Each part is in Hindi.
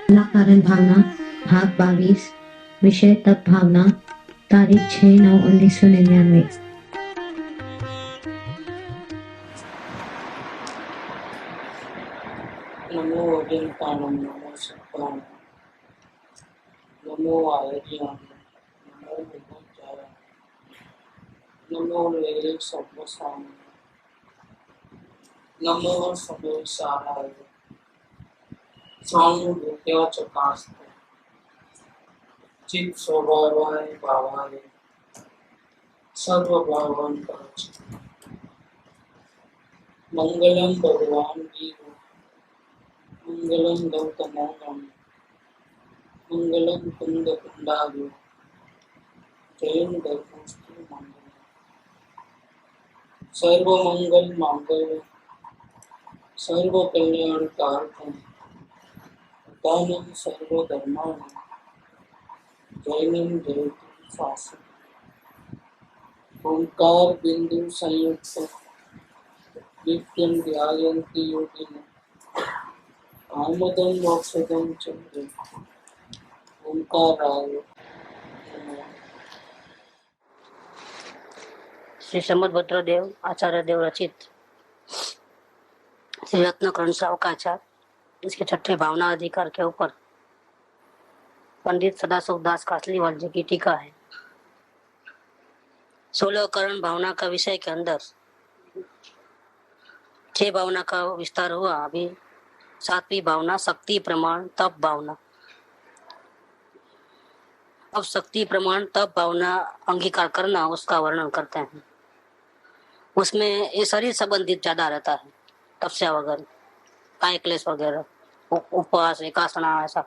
कला कारण भावना भाग 22 विषय तप भावना तारीख 6/9/1999। नमो अजंताणं नमो सत्ताणं नमो आयर्याणं नमो विभुजाय नमो वैरे सर्वसाम नमो सर्वेशाराय सानुभूत्या चकास्ते चित् स्वभावाय भावाय सर्वभावान् परच मंगलम भगवान वीर मंगलम गौतमोऽहं मंगलम कुंद कुंडालु जयं धर्मस्तु मंगलम सर्वमंगल मांगल्य सर्व कल्याण कारकम दानम सर्वधर्माणं जैनम जयतु शासनम ओंकार बिंदु संयुक्त नित्यं ध्यायन्ति योगिनः आमदं मोक्षदं च ओंकाराय नमः। श्री समुद्रभद्र देव आचार्य देव रचित श्री रत्नकरण सावकाचार इसके छठे भावना अधिकार के ऊपर पंडित सदाशिव दास कासलीवाल जी की टीका है। 16 करण भावना का विषय के अंदर 6 भावना का विस्तार हुआ। अभी 7वीं भावना शक्ति प्रमाण तप भावना। अब शक्ति प्रमाण तप भावना अंगीकार करना उसका वर्णन करते हैं। उसमें ये शरीर संबंधित ज्यादा रहता है, तपस्या वगैरह काय क्लेश वगैरह उपवास एकासना ऐसा।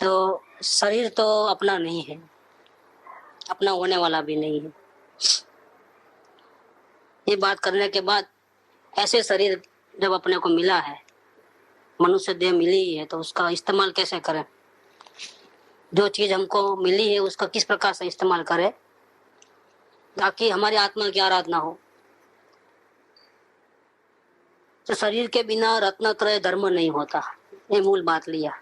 तो शरीर तो अपना नहीं है, अपना होने वाला भी नहीं है। ये बात करने के बाद ऐसे शरीर जब अपने को मिला है, मनुष्य देह मिली है, तो उसका इस्तेमाल कैसे करें। जो चीज हमको मिली है उसका किस प्रकार से इस्तेमाल करें ताकि हमारी आत्मा की आराधना हो। तो शरीर के बिना रत्नत्रय धर्म नहीं होता, ये मूल बात लिया।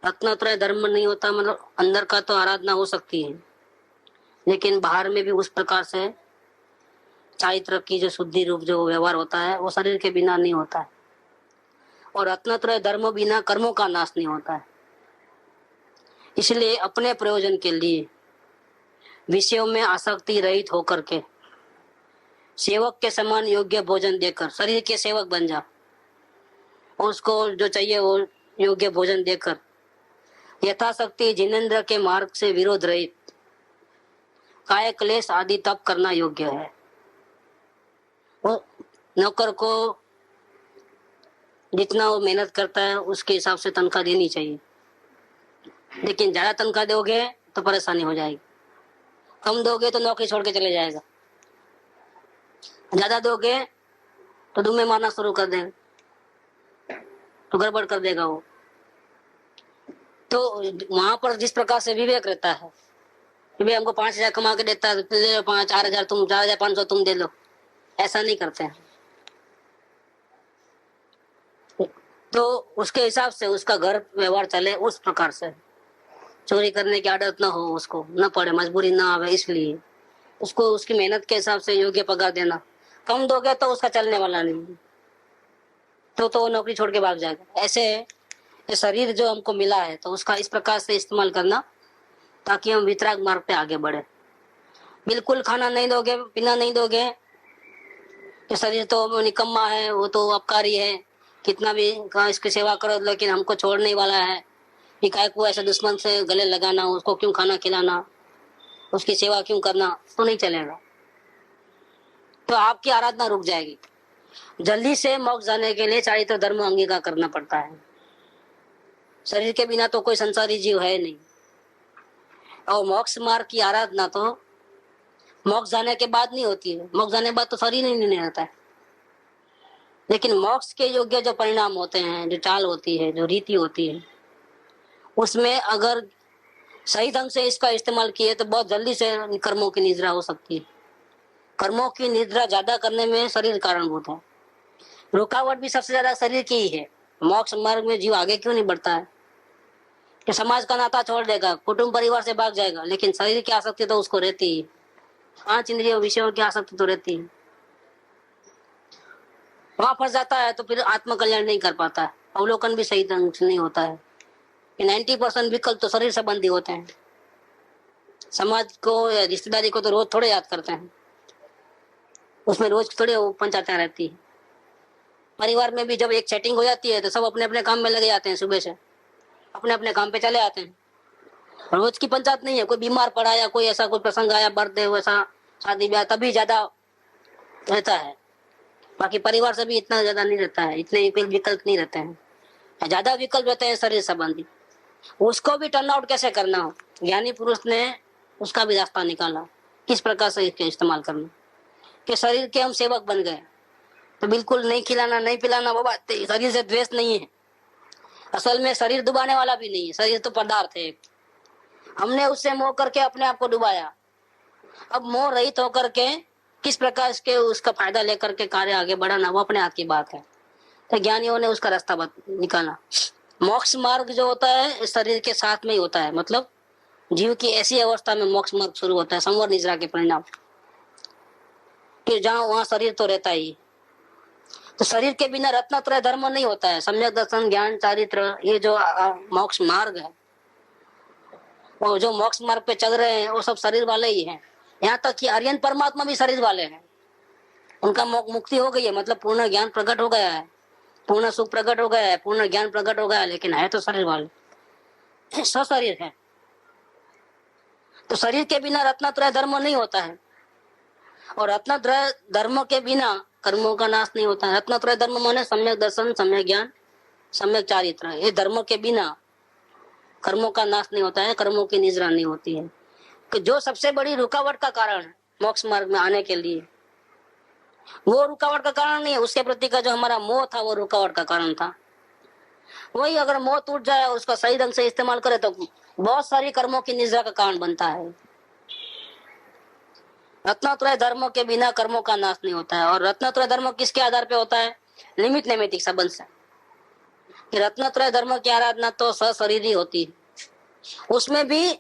रत्नत्रय धर्म नहीं होता मतलब अंदर का तो आराधना हो सकती है, लेकिन बाहर में भी उस प्रकार से चारित्र की जो शुद्धि रूप जो व्यवहार होता है वो शरीर के बिना नहीं होता है। और रत्नत्रय धर्म बिना कर्मों का नाश नहीं होता है। इसलिए अपने प्रयोजन के लिए विषयों में आसक्ति रहित होकर के सेवक के समान योग्य भोजन देकर शरीर के सेवक बन जा, और उसको जो चाहिए वो योग्य भोजन देकर यथाशक्ति जिनेंद्र के मार्ग से विरोध रहित काय क्लेश आदि तप करना योग्य है। वो नौकर को जितना वो मेहनत करता है उसके हिसाब से तनख्वाह देनी चाहिए, लेकिन ज्यादा तनख्वाह दोगे तो परेशानी हो जाएगी। कम दोगे तो नौकरी छोड़ के चले जाएगा, ज्यादा दोगे तो दुम्मे मारना शुरू कर देगा, तो गड़बड़ कर देगा वो। तो वहां पर जिस प्रकार से विवेक रहता है कि भाई हमको 5,000 कमा के देता है, ले लो 4,000 तुम, 4,500 तुम दे लो, ऐसा नहीं करते हैं। तो उसके हिसाब से उसका घर व्यवहार चले, उस प्रकार से चोरी करने की आदत ना हो, उसको न पड़े, मजबूरी ना आवे, इसलिए उसको उसकी मेहनत के हिसाब से योग्य पगार देना। कम दोगे तो उसका चलने वाला नहीं, तो वो नौकरी छोड़ के भाग जाएगा। ऐसे ये शरीर जो हमको मिला है तो उसका इस प्रकार से इस्तेमाल करना ताकि हम वितराग मार्ग पे आगे बढ़े। बिल्कुल खाना नहीं दोगे, पीना नहीं दोगे, तो शरीर तो निकम्मा है, वो तो अपकारी है, कितना भी इसकी सेवा करो लेकिन हमको छोड़ने वाला है। काय को ऐसे दुश्मन से गले लगाना, उसको क्यों खाना खिलाना, उसकी सेवा क्यों करना, तो नहीं चलेगा। तो आपकी आराधना रुक जाएगी। जल्दी से मोक्ष जाने के लिए चारित्र धर्म अंगीकार करना पड़ता है। शरीर के बिना तो कोई संसारी जीव है नहीं, और मोक्ष मार्ग की आराधना तो मोक्ष जाने के बाद नहीं होती है। मोक्ष जाने के बाद तो शरीर ही नहीं रहता है, लेकिन मोक्ष के योग्य जो परिणाम होते हैं, जो चाल होती है, जो रीति होती है, उसमें अगर सही ढंग से इसका इस्तेमाल किए तो बहुत जल्दी से कर्मों की निद्रा हो सकती है। कर्मों की निद्रा ज्यादा करने में शरीर कारणभूत है। रुकावट भी सबसे ज्यादा शरीर की ही है। मोक्ष मार्ग में जीव आगे क्यों नहीं बढ़ता है? कि समाज का नाता छोड़ देगा, कुटुंब परिवार से भाग जाएगा, लेकिन शरीर की आसक्ति तो उसको रहती है। 5 इंद्रियों विषयों की आसक्ति तो रहती है। वहां फंस जाता है तो फिर आत्म कल्याण नहीं कर पाता है। अवलोकन भी सही ढंग से नहीं होता है कि 90% विकल्प तो शरीर संबंधी होते हैं। समाज को या रिश्तेदारी को तो रोज थोड़े याद करते हैं, उसमें रोज थोड़े पंचायतें रहती है। परिवार में भी जब एक सेटिंग हो जाती है तो सब अपने अपने काम में लगे जाते हैं, सुबह से अपने अपने काम पे चले आते हैं। रोज की पंचायत नहीं है। कोई बीमार पड़ा या कोई ऐसा कोई प्रसंग आया, बर्थडे वैसा, शादी ब्याह, तभी ज्यादा रहता है। बाकी परिवार से भी इतना ज्यादा नहीं रहता है, इतने विकल्प नहीं रहते हैं। ज्यादा विकल्प रहते हैं शरीर संबंधी। उसको भी टर्न आउट कैसे करना हो, ज्ञानी पुरुष ने उसका भी रास्ता निकाला, किस प्रकार से इसका इस्तेमाल करना। कि शरीर के हम सेवक बन गए तो बिल्कुल नहीं खिलाना नहीं पिलाना, वो बात शरीर से द्वेष नहीं है। असल में शरीर डुबाने वाला भी नहीं है, शरीर तो पदार्थ है। हमने उससे मोह करके अपने आप को डुबाया। अब मोह रहित होकर के किस प्रकार के उसका फायदा लेकर के कार्य आगे बढ़ाना, वो अपने हाथ की बात है। तो ज्ञानियों ने उसका रास्ता निकाला। मोक्ष मार्ग जो होता है शरीर के साथ में ही होता है, मतलब जीव की ऐसी अवस्था में मोक्ष मार्ग शुरू होता है, संवर निद्रा के परिणाम, कि जहाँ वहां शरीर तो रहता ही। तो शरीर के बिना रत्नत्रय धर्म नहीं होता है। सम्यक दर्शन, ज्ञान, चारित्र, ये जो मोक्ष मार्ग है, वो जो मोक्ष मार्ग पे चल रहे हैं वो सब शरीर वाले ही हैं। यहाँ तक कि आर्यन परमात्मा भी शरीर वाले हैं। उनका मुक्ति हो गई है, मतलब पूर्ण ज्ञान प्रकट हो गया है, पूर्ण सुख प्रकट हो गया है, पूर्ण ज्ञान प्रकट हो गया है, लेकिन है तो शरीर वाले, सशरीर है। तो शरीर के बिना रत्नत्रय धर्म नहीं होता है, और रत्नत्रय धर्म के बिना कर्मों का नाश नहीं होता है। रत्नत्रय धर्म माने सम्यक दर्शन, सम्यक ज्ञान, सम्यक चारित्र। ये धर्मों के बिना कर्मों का नाश नहीं होता है, कर्मों की निजरा नहीं होती है। कि जो सबसे बड़ी रुकावट का कारण है मोक्ष मार्ग में आने के लिए, वो रुकावट का कारण नहीं है, उसके प्रति का जो हमारा मोह था वो रुकावट का कारण था। वही अगर मोह टूट जाए, उसका सही ढंग से इस्तेमाल करे तो बहुत सारी कर्मों की निजरा का कारण बनता है। रत्नत्रय धर्मों के बिना कर्मों का नाश नहीं होता है। और रत्नत्रय धर्म किसके आधार पे होता है? निमित्त नैमित्तिक संबंध से। कि रत्नत्रय धर्म की आराधना तो सशरीर ही होती है। उसमें भी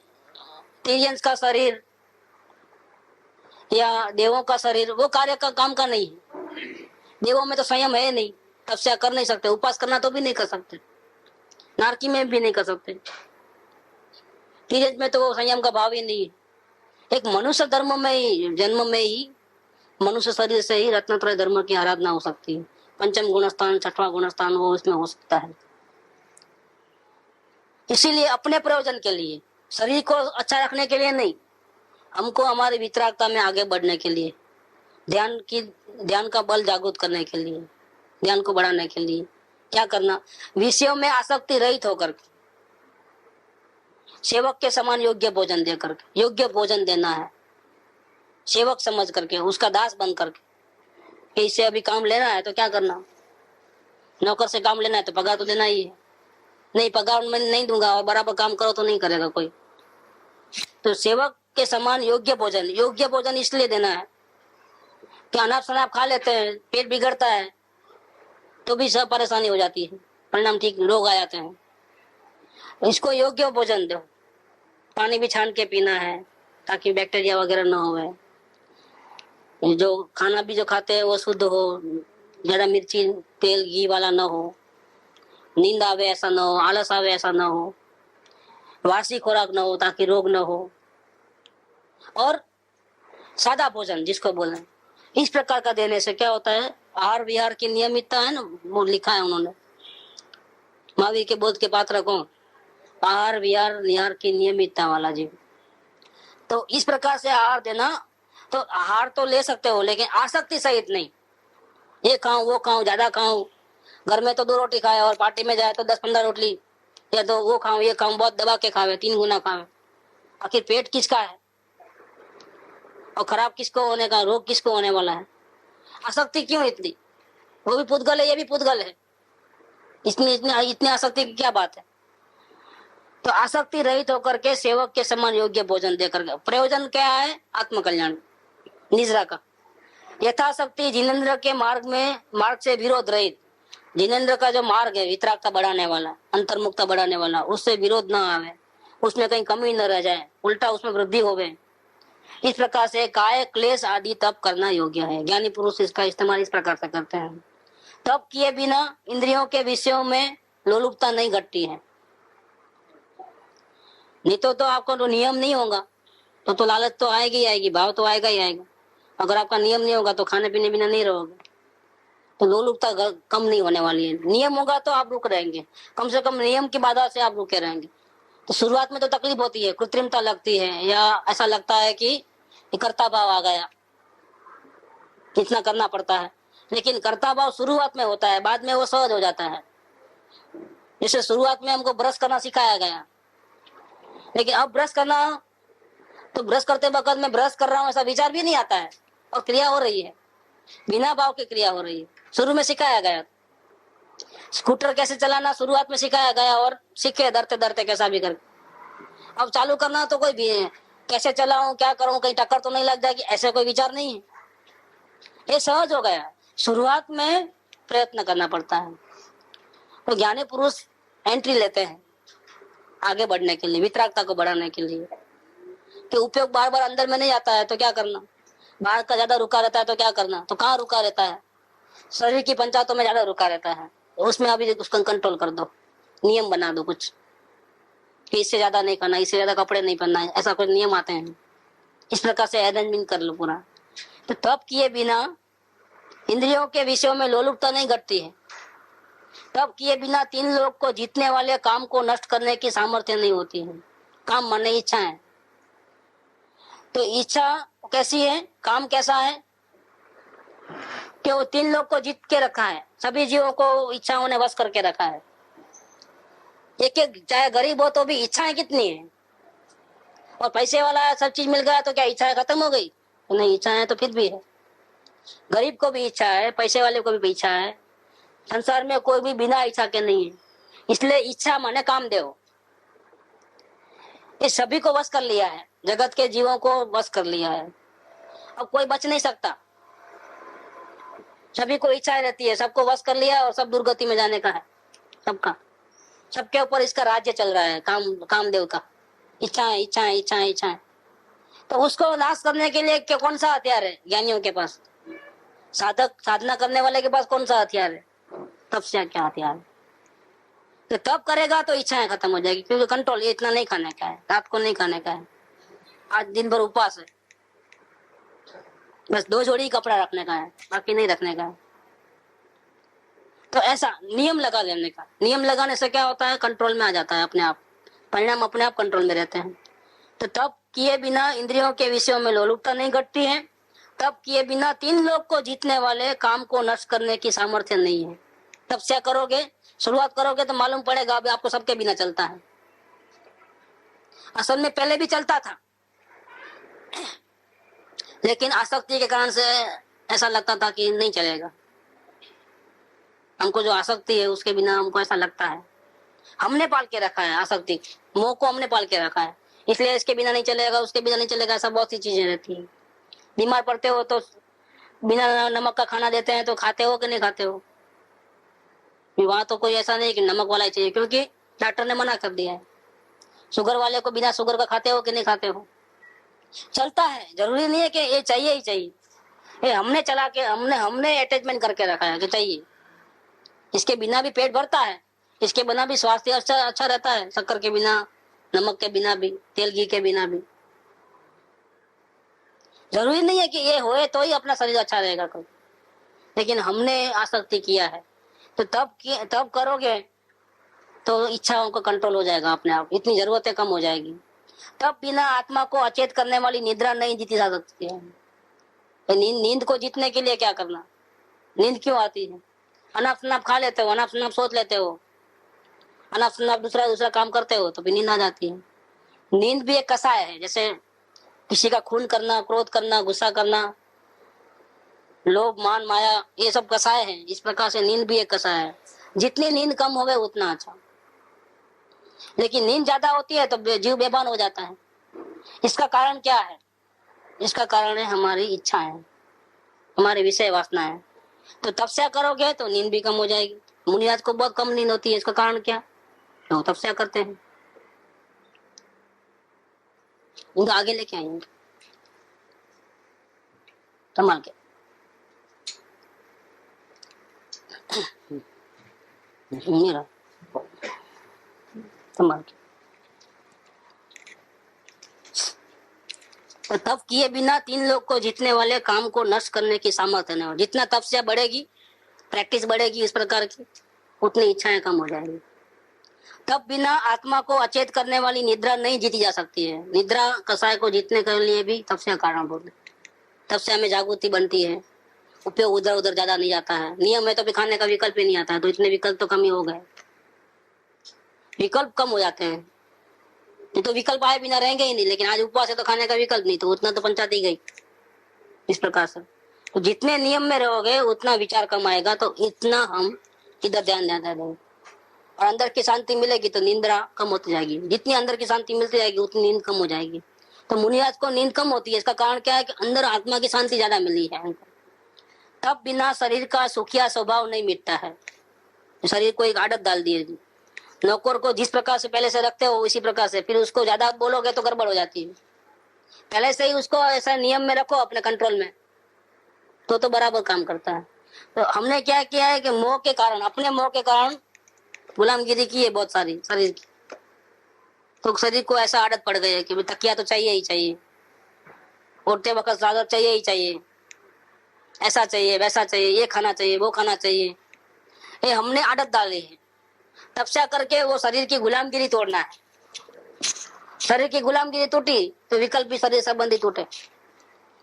तिर्यंस का शरीर या देवों का शरीर वो कार्य का काम का नहीं है। देवों में तो संयम है नहीं, तपस्या कर नहीं सकते, उपास करना तो भी नहीं कर सकते, नारकी में भी नहीं कर सकते। तिर्यंस में तो वो संयम का भाव ही नहीं है। एक मनुष्य धर्म में ही, जन्म में ही, मनुष्य शरीर से ही रत्नत्रय धर्म की आराधना हो सकती है। पंचम गुणस्थान, छठवां गुणस्थान वो इसमें हो सकता है। इसीलिए अपने प्रयोजन के लिए, शरीर को अच्छा रखने के लिए नहीं, हमको हमारी वितरागता में आगे बढ़ने के लिए, ध्यान का बल जागृत करने के लिए, ध्यान को बढ़ाने के लिए क्या करना? विषयों में आसक्ति रहित होकर सेवक के समान योग्य भोजन दे करके, योग्य भोजन देना है सेवक समझ करके, उसका दास बन करके। इससे अभी काम लेना है तो क्या करना? नौकर से काम लेना है तो पगार तो देना ही है। नहीं, पगार मैं नहीं दूंगा और बराबर काम करो तो नहीं करेगा कोई। तो सेवक के समान योग्य भोजन इसलिए देना है कि अनाप शनाप खा लेते हैं, पेट बिगड़ता है तो भी सब परेशानी हो जाती है, परिणाम ठीक रोग आ जाते हैं। इसको योग्य भोजन दो। पानी भी छान के पीना है ताकि बैक्टीरिया वगैरह ना हो। जो खाना भी जो खाते हैं वो शुद्ध हो, ज्यादा मिर्ची तेल घी वाला ना हो, नींद आवे ऐसा ना हो, आलस आवे ऐसा ना हो, वासी खुराक ना हो ताकि रोग ना हो, और सादा भोजन जिसको बोले, इस प्रकार का देने से क्या होता है? आहार विहार की नियमितता है ना, वो लिखा है उन्होंने, महावीर के बोध के पात्र कौन? आहार विहार निहार की नियमितता वाला जीव। तो इस प्रकार से आहार देना, तो आहार तो ले सकते हो लेकिन आसक्ति सहित नहीं। ये खाऊं वो खाऊं, ज्यादा खाऊं, घर में तो 2 रोटी खाए और पार्टी में जाए तो 10-15 रोटी, या तो वो खाऊं ये खाऊं, बहुत दबा के खावे, 3 गुना खावे। आखिर पेट किसका है और खराब किसको होने का, रोग किसको होने वाला है? आसक्ति क्यों इतनी? वो भी पुद्गल है, ये भी पुद्गल है, इसमें इतनी आसक्ति की क्या बात है? तो आसक्ति रहित होकर के सेवक के समान योग्य भोजन देकर के प्रयोजन क्या है? आत्म कल्याण, निजरा का। यथाशक्ति जिनेंद्र के मार्ग से विरोध रहित जिनेन्द्र का जो मार्ग है वितरागता बढ़ाने वाला, अंतर्मुखता बढ़ाने वाला, उससे विरोध ना आवे, उसमें कहीं कमी न रह जाए, उल्टा उसमें वृद्धि होवे, इस प्रकार से काय क्लेश आदि तप करना योग्य है। ज्ञानी पुरुष इसका इस्तेमाल इस प्रकार से करते हैं। तप किए बिना इंद्रियों के विषयों में लोलुपता नहीं घटती है। नहीं तो आपको तो नियम नहीं होगा तो लालच तो आएगी ही आएगी, भाव तो आएगा ही आएगा। अगर आपका नियम नहीं होगा तो खाने पीने बिना नहीं रहोगे, तो लोलुपता कम नहीं होने वाली है। नियम होगा तो आप रुक रहेंगे, कम से कम नियम की बाधा से आप रुके रहेंगे। तो शुरुआत में तो तकलीफ होती है, कृत्रिमता लगती है, या ऐसा लगता है कि कर्ता भाव आ गया, कितना करना पड़ता है। लेकिन कर्ता भाव शुरुआत में होता है, बाद में वो सहज हो जाता है। जैसे शुरुआत में हमको ब्रश करना सिखाया गया, लेकिन अब ब्रश करना तो ब्रश करते वक्त मैं ब्रश कर रहा हूँ ऐसा विचार भी नहीं आता है, और क्रिया हो रही है, बिना भाव की क्रिया हो रही है। शुरू में सिखाया गया स्कूटर कैसे चलाना, शुरुआत में सिखाया गया और सीखे डरते डरते कैसा भी करके। अब चालू करना तो कोई भी है, कैसे चलाऊं, क्या करूं, कहीं टक्कर तो नहीं लग जाएगी, ऐसे कोई विचार नहीं है, ये सहज हो गया। शुरुआत में प्रयत्न करना पड़ता है। तो ज्ञानी पुरुष एंट्री लेते हैं आगे बढ़ने के लिए, वितरागता को बढ़ाने के लिए। कि उपयोग बार बार अंदर में नहीं आता है तो क्या करना, बाहर का ज्यादा रुका रहता है तो क्या करना, तो कहाँ रुका रहता है, शरीर की पंचायतों में ज्यादा रुका रहता है, तो उसमें अभी उसको कंट्रोल कर दो, नियम बना दो कुछ कि इससे ज्यादा नहीं करना, इससे ज्यादा कपड़े नहीं पहनना है, ऐसा कुछ नियम आते हैं। इस प्रकार से अरेंजमेंट कर लो पूरा। तो तप किए बिना इंद्रियों के विषयों में लोलुपता नहीं घटती है। तप किए बिना 3 लोग को जीतने वाले काम को नष्ट करने की सामर्थ्य नहीं होती है। काम माने इच्छा है, तो इच्छा कैसी है, काम कैसा है कि वो 3 लोग को जीत के रखा है, सभी जीवों को इच्छाओं ने वश करके रखा है। एक चाहे गरीब हो तो भी इच्छाएं कितनी है, और पैसे वाला है, सब चीज मिल गया तो क्या इच्छाएं खत्म हो गई, तो नहीं, इच्छाएं तो फिर भी है। गरीब को भी इच्छा है, पैसे वाले को भी इच्छा है, संसार में कोई भी बिना इच्छा के नहीं है। इसलिए इच्छा माने कामदेव, ये सभी को वश कर लिया है, जगत के जीवों को वश कर लिया है। अब कोई बच नहीं सकता, सभी को इच्छाएं रहती है, सबको वश कर लिया और सब दुर्गति में जाने का है सबका। सबके ऊपर इसका राज्य चल रहा है, कामदेव का, इच्छाएं इच्छाएं इच्छाएं इच्छाएं। तो उसको नाश करने के लिए कौन सा हथियार है ज्ञानियों के पास, साधक साधना करने वाले के पास कौन सा हथियार है, तपस्या क्या हथियार है। तो तब करेगा तो इच्छाएं खत्म हो जाएगी, क्योंकि कंट्रोल, ये इतना नहीं खाने का है, रात को नहीं खाने का है, आज दिन भर उपवास है, बस 2 जोड़ी कपड़ा रखने का है, बाकी नहीं रखने का है। तो ऐसा नियम लगा लेने का, नियम लगाने से क्या होता है, कंट्रोल में आ जाता है अपने आप, परिणाम अपने आप कंट्रोल में रहते हैं। तो तब किए बिना इंद्रियों के विषयों में लोलुपता नहीं घटती है। तब किए बिना 3 लोग को जीतने वाले काम को नष्ट करने की सामर्थ्य नहीं है। तपस्या करोगे, शुरुआत करोगे तो मालूम पड़ेगा अभी आपको सबके बिना चलता है। असल में पहले भी चलता था, लेकिन आसक्ति के कारण से ऐसा लगता था कि नहीं चलेगा। हमको जो आसक्ति है उसके बिना हमको ऐसा लगता है, हमने पाल के रखा है आसक्ति, मोह को हमने पाल के रखा है, इसलिए इसके बिना नहीं चलेगा, उसके बिना नहीं चलेगा, ऐसा बहुत सी चीजें रहती है। बीमार पड़ते हो तो बिना नमक का खाना देते हैं तो खाते हो कि नहीं खाते हो, वहां तो कोई ऐसा नहीं कि नमक वाला ही चाहिए, क्योंकि डॉक्टर ने मना कर दिया है। शुगर वाले को बिना शुगर का खाते हो कि नहीं खाते हो, चलता है, जरूरी नहीं है कि ये चाहिए ही चाहिए, ये हमने चला के हमने अटैचमेंट करके रखा है कि चाहिए। इसके बिना भी पेट भरता है, इसके बिना भी स्वास्थ्य अच्छा रहता है, शक्कर के बिना, नमक के बिना भी, तेल घी के बिना भी। जरूरी नहीं है कि ये होए तो ही अपना शरीर अच्छा रहेगा कोई, लेकिन हमने आसक्ति किया है। तो तब करोगे तो इच्छाओं का कंट्रोल हो जाएगा अपने आप, इतनी जरूरतें कम हो जाएगी। तब बिना आत्मा को अचेत करने वाली निद्रा नहीं जीती जा सकती है। तो नींद को जीतने के लिए क्या करना, नींद क्यों आती है, अनाप शनाप खा लेते हो, अनाप शनाप सोच लेते हो, अनाप शनाप दूसरा काम करते हो तो भी नींद आ जाती है। नींद भी एक कसाय है, जैसे किसी का खून करना, क्रोध करना, गुस्सा करना, लोभ मान माया, ये सब कसाय है। इस प्रकार से नींद भी एक कसाय है, जितनी नींद कम होवे उतना अच्छा। लेकिन नींद ज्यादा होती है तो जीव बेभान हो जाता है। इसका कारण क्या है, इसका कारण है हमारी इच्छा है, हमारे विषय वासना है। तो तपस्या करोगे तो नींद भी कम हो जाएगी, मुनिराज को बहुत कम नींद होती है, इसका कारण क्या? क्यों तपस्या करते हैं। उनको आगे लेके आएंगे संभाल के। मेरा संभाल के। तो तप किए बिना 3 लोग को जीतने वाले काम को नष्ट करने की सामर्थ्य नहीं हो। जितना तपस्या बढ़ेगी, प्रैक्टिस बढ़ेगी इस प्रकार की, उतनी इच्छाएं कम हो जाएंगी। तब बिना आत्मा को अचेत करने वाली निद्रा नहीं जीती जा सकती है। निद्रा कसाय को जीतने के लिए भी तपस्या कारणभूत है। तपस्या में जागृति बनती है, उपयोग उधर उधर ज्यादा नहीं जाता है। नियम है तो भी खाने का विकल्प ही नहीं आता है, तो इतने विकल्प तो कम ही हो गए, विकल्प कम हो जाते हैं। नहीं तो विकल्प आए बिना रहेंगे ही नहीं, लेकिन आज उपवास है तो खाने का विकल्प नहीं, तो उतना तो पंचायत ही गई। इस प्रकार से तो जितने नियम में रहोगे उतना विचार कम आएगा, तो इतना हम इधर ध्यान ज्यादा देंगे और अंदर की शांति मिलेगी तो निंद्रा कम होती जाएगी। जितनी अंदर की शांति मिलती जाएगी उतनी नींद कम हो जाएगी। तो मुनिराज को नींद कम होती है, इसका कारण क्या है कि अंदर आत्मा की शांति ज्यादा मिली है उनको। तब बिना शरीर का सुखिया स्वभाव नहीं मिटता है। शरीर को एक आदत डाल दी है। नौकर को जिस प्रकार से पहले से रखते हो उसी प्रकार से, फिर उसको ज्यादा बोलोगे तो गड़बड़ हो जाती है। पहले से ही उसको ऐसा नियम में रखो अपने कंट्रोल में, तो बराबर काम करता है। तो हमने क्या किया है कि मोह के कारण, अपने मोह के कारण गुलामगिरी की है बहुत सारी शरीर की। तो शरीर को ऐसा आदत पड़ गई है कि तकिया तो चाहिए ही चाहिए, उठते वक्त चादर चाहिए ही चाहिए, ऐसा चाहिए वैसा चाहिए, ये खाना चाहिए वो खाना चाहिए। ये हमने आदत डाली है। तपस्या करके वो शरीर की गुलामगिरी तोड़ना है। शरीर की गुलामगिरी टूटी तो विकल्प भी शरीर संबंधी टूटे।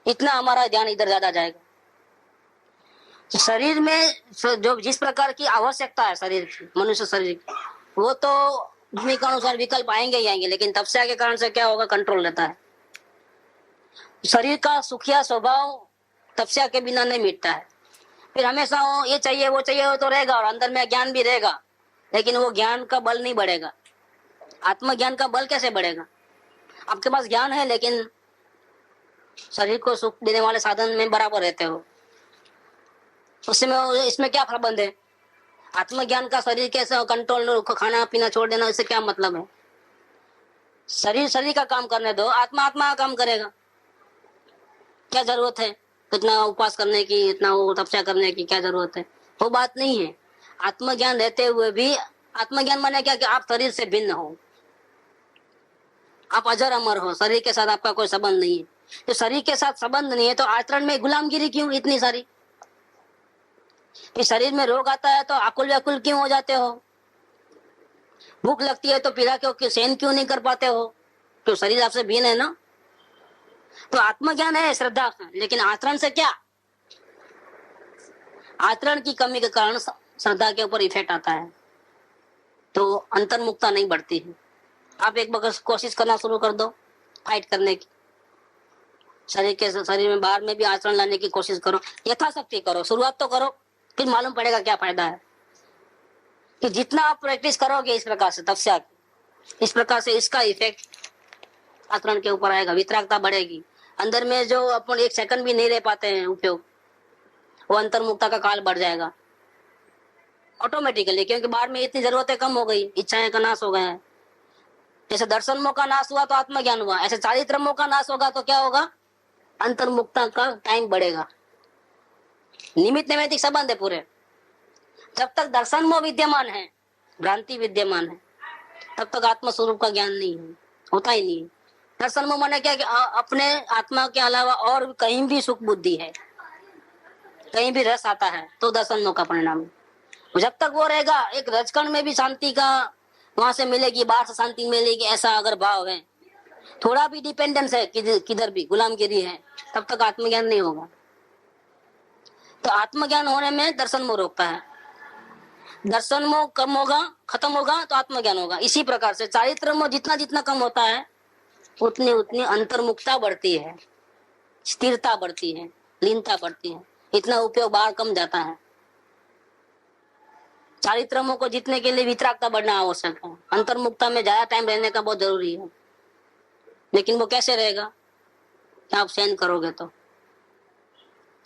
इतना हमारा ध्यान इधर ज्यादा जाएगा। तो शरीर में जो जिस प्रकार की आवश्यकता है शरीर की, मनुष्य शरीर की, वो तो भूमि के अनुसार विकल्प आएंगे ही आएंगे, लेकिन तपस्या के कारण से क्या होगा, कंट्रोल रहता है। शरीर का सुखिया स्वभाव तपस्या के बिना नहीं मिटता है। फिर हमेशा वो ये चाहिए वो चाहिए वो तो रहेगा, और अंदर में ज्ञान भी रहेगा, लेकिन वो ज्ञान का बल नहीं बढ़ेगा। आत्मज्ञान का बल कैसे बढ़ेगा? आपके पास ज्ञान है लेकिन शरीर को सुख देने वाले साधन में बराबर रहते हो, उसमें इसमें क्या प्रबंध है? आत्मज्ञान का शरीर कैसे कंट्रोल, खाना पीना छोड़ देना, इससे क्या मतलब है? शरीर शरीर का काम करने दो, आत्मा आत्मा का काम करेगा। क्या जरूरत है इतना उपवास करने की, इतना वो तपस्या करने की, क्या जरूरत है? वो बात नहीं है। आत्मज्ञान रहते हुए भी, आत्मज्ञान माने क्या कि आप शरीर से भिन्न हो, आप अजर अमर हो, शरीर के साथ आपका कोई संबंध नहीं है। तो शरीर के साथ संबंध नहीं है तो आचरण में गुलामगिरी क्यों इतनी सारी? फिर शरीर में रोग आता है तो आकुल व्याकुल क्यों हो जाते हो? भूख लगती है तो पीड़ा क्यों सहन क्यों नहीं कर पाते हो? तो शरीर आपसे भिन्न है ना। तो आत्मज्ञान है श्रद्धा, लेकिन आचरण से क्या? आचरण की कमी के कारण श्रद्धा के ऊपर इफेक्ट आता है, तो अंतर्मुखता नहीं बढ़ती है। आप एक बार कोशिश करना शुरू कर दो फाइट करने की, शरीर में बाहर में भी आचरण लाने की कोशिश करो, यथाशक्ति करो, शुरुआत तो करो, फिर मालूम पड़ेगा क्या फायदा है। कि जितना आप प्रैक्टिस करोगे इस प्रकार से तपस्या, इस प्रकार से इसका इफेक्ट आचरण के ऊपर आएगा, वितरागता बढ़ेगी। अंदर में जो अपन 1 सेकंड भी नहीं रह पाते हैं उपयोग, वो अंतर्मुखता का काल बढ़ जाएगा ऑटोमेटिकली, क्योंकि बाहर में इतनी जरूरतें कम हो गई, इच्छाएं का नाश हो गया है। जैसे दर्शन मोह का नाश हुआ तो आत्मज्ञान हुआ, ऐसे चारित्र मोह का नाश होगा तो क्या होगा? अंतर्मुखता का टाइम बढ़ेगा। निमित्त नैमित्तिक संबंध है पूरे। जब तक दर्शन मोह विद्यमान है, भ्रांति विद्यमान है, तब तक आत्म स्वरूप का ज्ञान नहीं है, होता ही नहीं है। दर्शन मोह माने क्या कि अपने आत्मा के अलावा और कहीं भी सुख बुद्धि है, कहीं भी रस आता है, तो दर्शन मोह का परिणाम है। जब तक वो रहेगा, एक रजकण में भी शांति का वहां से मिलेगी, बाहर से शांति मिलेगी, ऐसा अगर भाव है, थोड़ा भी डिपेंडेंस है किधर भी गुलामगिरी है, तब तक आत्मज्ञान नहीं होगा। तो आत्मज्ञान होने में दर्शन मोह रोकता है। दर्शन मोह कम होगा, खत्म होगा तो आत्मज्ञान होगा। इसी प्रकार से चारित्र मोह जितना जितना कम होता है उतनी उतनी अंतर्मुखता बढ़ती है, स्थिरता बढ़ती है, लीनता बढ़ती है, इतना उपयोग बाहर कम जाता है। चारित्र मोह को जीतने के लिए वितरागता बढ़ना आवश्यक है। अंतर्मुखता में ज्यादा टाइम रहने का बहुत जरूरी है, लेकिन वो कैसे रहेगा? क्या आप सहन करोगे तो?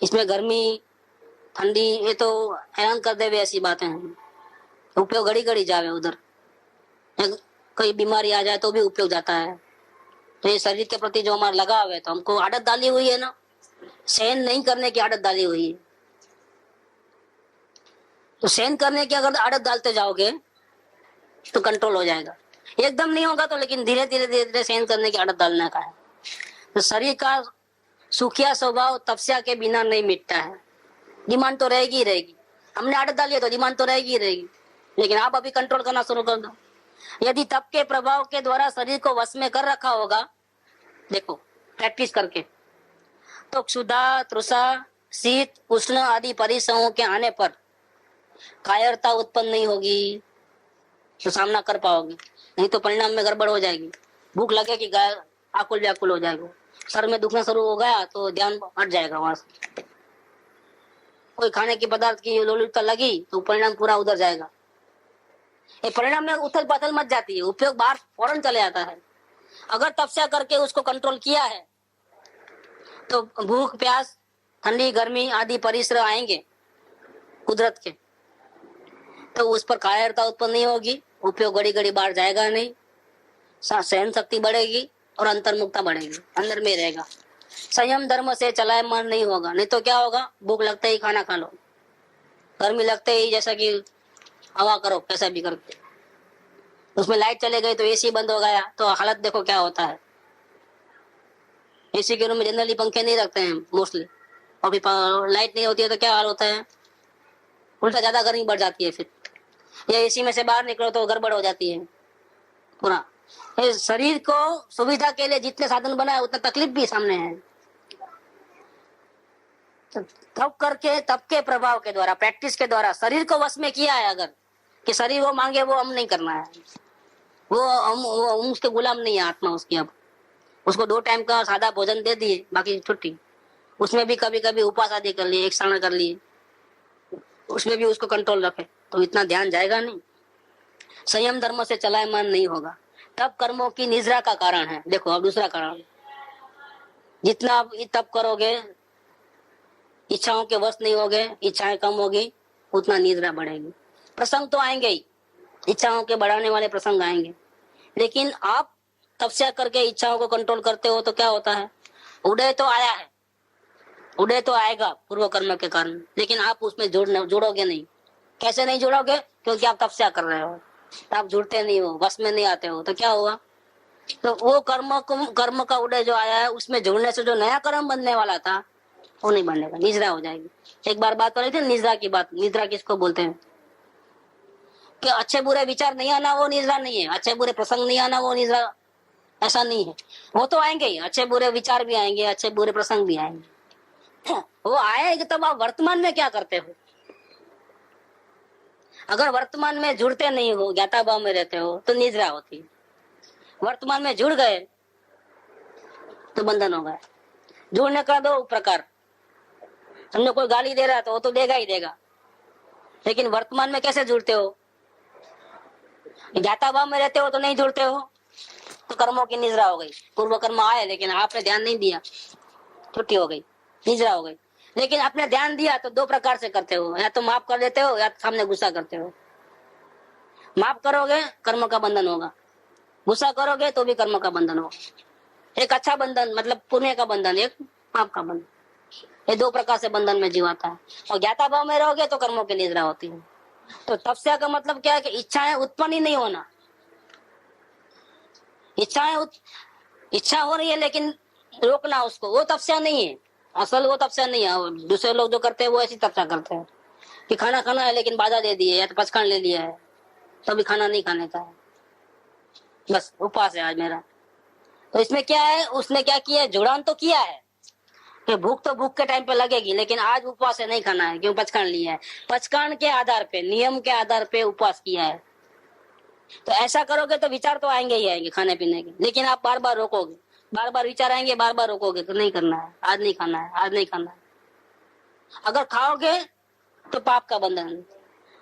इसमें गर्मी ठंडी ये तो हैरान कर दे ऐसी बातें हैं। उपयोग घड़ी घड़ी जावे उधर, कोई बीमारी आ जाए तो भी उपयोग जाता है। तो ये शरीर के प्रति जो हमारा लगाव है, तो हमको आदत डाली हुई है ना, सहन नहीं करने की आदत डाली हुई है। तो सहन करने की अगर आदत डालते जाओगे तो कंट्रोल हो जाएगा। एकदम नहीं होगा तो, लेकिन धीरे धीरे धीरे धीरे सहन करने की आदत डालने का है। तो शरीर का सुखिया स्वभाव तपस्या के बिना नहीं मिटता है। डिमांड तो रहेगी ही रहेगी, हमने आदत डाली है तो डिमांड तो रहेगी ही रहेगी, लेकिन आप अभी कंट्रोल करना शुरू कर दो। यदि तप के प्रभाव के द्वारा शरीर को वश में कर रखा होगा, देखो प्रैक्टिस करके, तो क्षुधा, तृषा, शीत, उष्ण आदि परिसरों के आने पर कायरता उत्पन्न नहीं होगी, तो सामना कर पाओगे। नहीं तो परिणाम में गड़बड़ हो जाएगी। भूख लगेगी, आकुल व्याकुल हो जाएगा, सर में दुखना शुरू हो गया तो ध्यान हट जाएगा वहां से। कोई खाने की पदार्थ की लोलुपता लगी तो परिणाम पूरा उधर जाएगा। ये परिणाम में उथल पाथल मच जाती है, उपयोग बाहर फौरन चले जाता है। अगर तपस्या करके उसको कंट्रोल किया है तो भूख, प्यास, ठंडी, गर्मी आदि परिसर आएंगे कुदरत के, तो उस पर कायरता उत्पन्न नहीं होगी, उपयोग घड़ी घड़ी बाहर जाएगा नहीं, सहन शक्ति बढ़ेगी और अंतर्मुखता बढ़ेगी, अंदर में रहेगा। संयम धर्म से चलाए मन नहीं होगा, नहीं तो क्या होगा, भूख लगते ही खाना खा लो, गर्मी लगते ही जैसा कि हवा करो कैसा भी करके, उसमें लाइट चले गई तो एसी बंद हो गया तो हालत देखो क्या होता है। एसी के रूम में जनरली पंखे नहीं रखते हैं मोस्टली, और भी लाइट नहीं होती है तो क्या हाल होता है, उल्टा ज्यादा गर्मी बढ़ जाती है। फिर या एसी में से बाहर निकलो तो गड़बड़ हो जाती है पूरा। शरीर को सुविधा के लिए जितने साधन बनाए उतना तकलीफ भी सामने है। तप करके, तप के प्रभाव के द्वारा, प्रैक्टिस के द्वारा शरीर को वश में किया है अगर, कि शरीर वो मांगे वो हम नहीं करना है, वो हम उसके गुलाम नहीं है आत्मा उसकी। अब उसको 2 टाइम का सादा भोजन दे दिए, बाकी छुट्टी। उसमें भी कभी कभी उपवास आदि कर लिए, एक क्षण कर लिए, उसमें भी उसको कंट्रोल रखे तो इतना ध्यान जाएगा नहीं। संयम धर्म से चलाए मन नहीं होगा। तप कर्मों की निद्रा का कारण है। देखो अब दूसरा कारण, जितना आप तप करोगे, इच्छाओं के वश नहीं होगे, इच्छाएं कम होगी, उतना निद्रा बढ़ेगी। प्रसंग तो आएंगे ही, इच्छाओं के बढ़ाने वाले प्रसंग आएंगे, लेकिन आप तपस्या करके इच्छाओं को कंट्रोल करते हो तो क्या होता है, उदय तो आया है, उदय तो आएगा पूर्व कर्म के कारण, लेकिन आप उसमें जुड़ोगे नहीं। कैसे नहीं जुड़ोगे, क्योंकि आप तपस्या कर रहे हो, तो आप जुड़ते नहीं हो, वश में नहीं आते हो, तो क्या हुआ, तो वो कर्म का उदय जो आया है उसमें जुड़ने से जो नया कर्म बनने वाला था वो नहीं बनेगा, निद्रा हो जाएगी। एक बार बात हो रही थी निद्रा की बात, निद्रा किसको बोलते हैं, कि अच्छे बुरे विचार नहीं आना वो निद्रा नहीं है, अच्छे बुरे प्रसंग नहीं आना वो निद्रा, ऐसा नहीं है। वो तो आएंगे ही, अच्छे बुरे विचार भी आएंगे, अच्छे बुरे प्रसंग भी आएंगे, वो आएगा। तब आप वर्तमान में क्या करते हो, अगर वर्तमान में जुड़ते नहीं हो, ज्ञाता भाव में रहते हो तो निद्रा होती है। वर्तमान में जुड़ गए तो बंधन हो गया। जुड़ने का 2 प्रकार, समझो कोई गाली दे रहा है तो वो तो देगा ही देगा, लेकिन वर्तमान में कैसे जुड़ते हो, ज्ञाता भाव में रहते हो तो नहीं जुड़ते हो, तो कर्मों की निद्रा हो गई। पूर्व कर्म आए लेकिन आपने ध्यान नहीं दिया, छुट्टी हो गई, निद्रा हो गई। लेकिन आपने ध्यान दिया तो 2 प्रकार से करते हो, या तो माफ कर देते हो या सामने गुस्सा करते हो। माफ करोगे कर्म का बंधन होगा, गुस्सा करोगे तो भी कर्म का बंधन होगा। एक अच्छा बंधन मतलब पुण्य का बंधन, एक पाप का बंधन, ये 2 प्रकार से बंधन में जीवाता है। और ज्ञाता भाव में रहोगे तो कर्मों की निद्रा होती है। तो तपस्या का मतलब क्या है, कि इच्छाएं उत्पन्न ही नहीं होना। इच्छा हो रही है लेकिन रोकना उसको, वो तपस्या नहीं है, असल वो तपस्या नहीं है। दूसरे लोग जो करते हैं वो ऐसी तपस्या करते हैं कि खाना खाना है लेकिन बाधा दे दिए, या तो पचखान ले लिया है तो भी खाना नहीं खाने का है, बस उपवास है आज मेरा। तो इसमें क्या है, उसने क्या किया, जुड़ान तो किया है कि भूख तो भूख के टाइम पे लगेगी, लेकिन आज उपवास है, नहीं खाना है, क्यों, पचखान लिया है। पचखान के आधार पे, नियम के आधार पे उपवास किया है। तो ऐसा करोगे तो विचार तो आएंगे ही आएंगे खाने पीने के, लेकिन आप बार बार रोकोगे, बार बार विचार आएंगे, बार बार रोकोगे तो नहीं करना है, आज नहीं खाना है, आज नहीं खाना है। अगर खाओगे तो पाप का बंधन,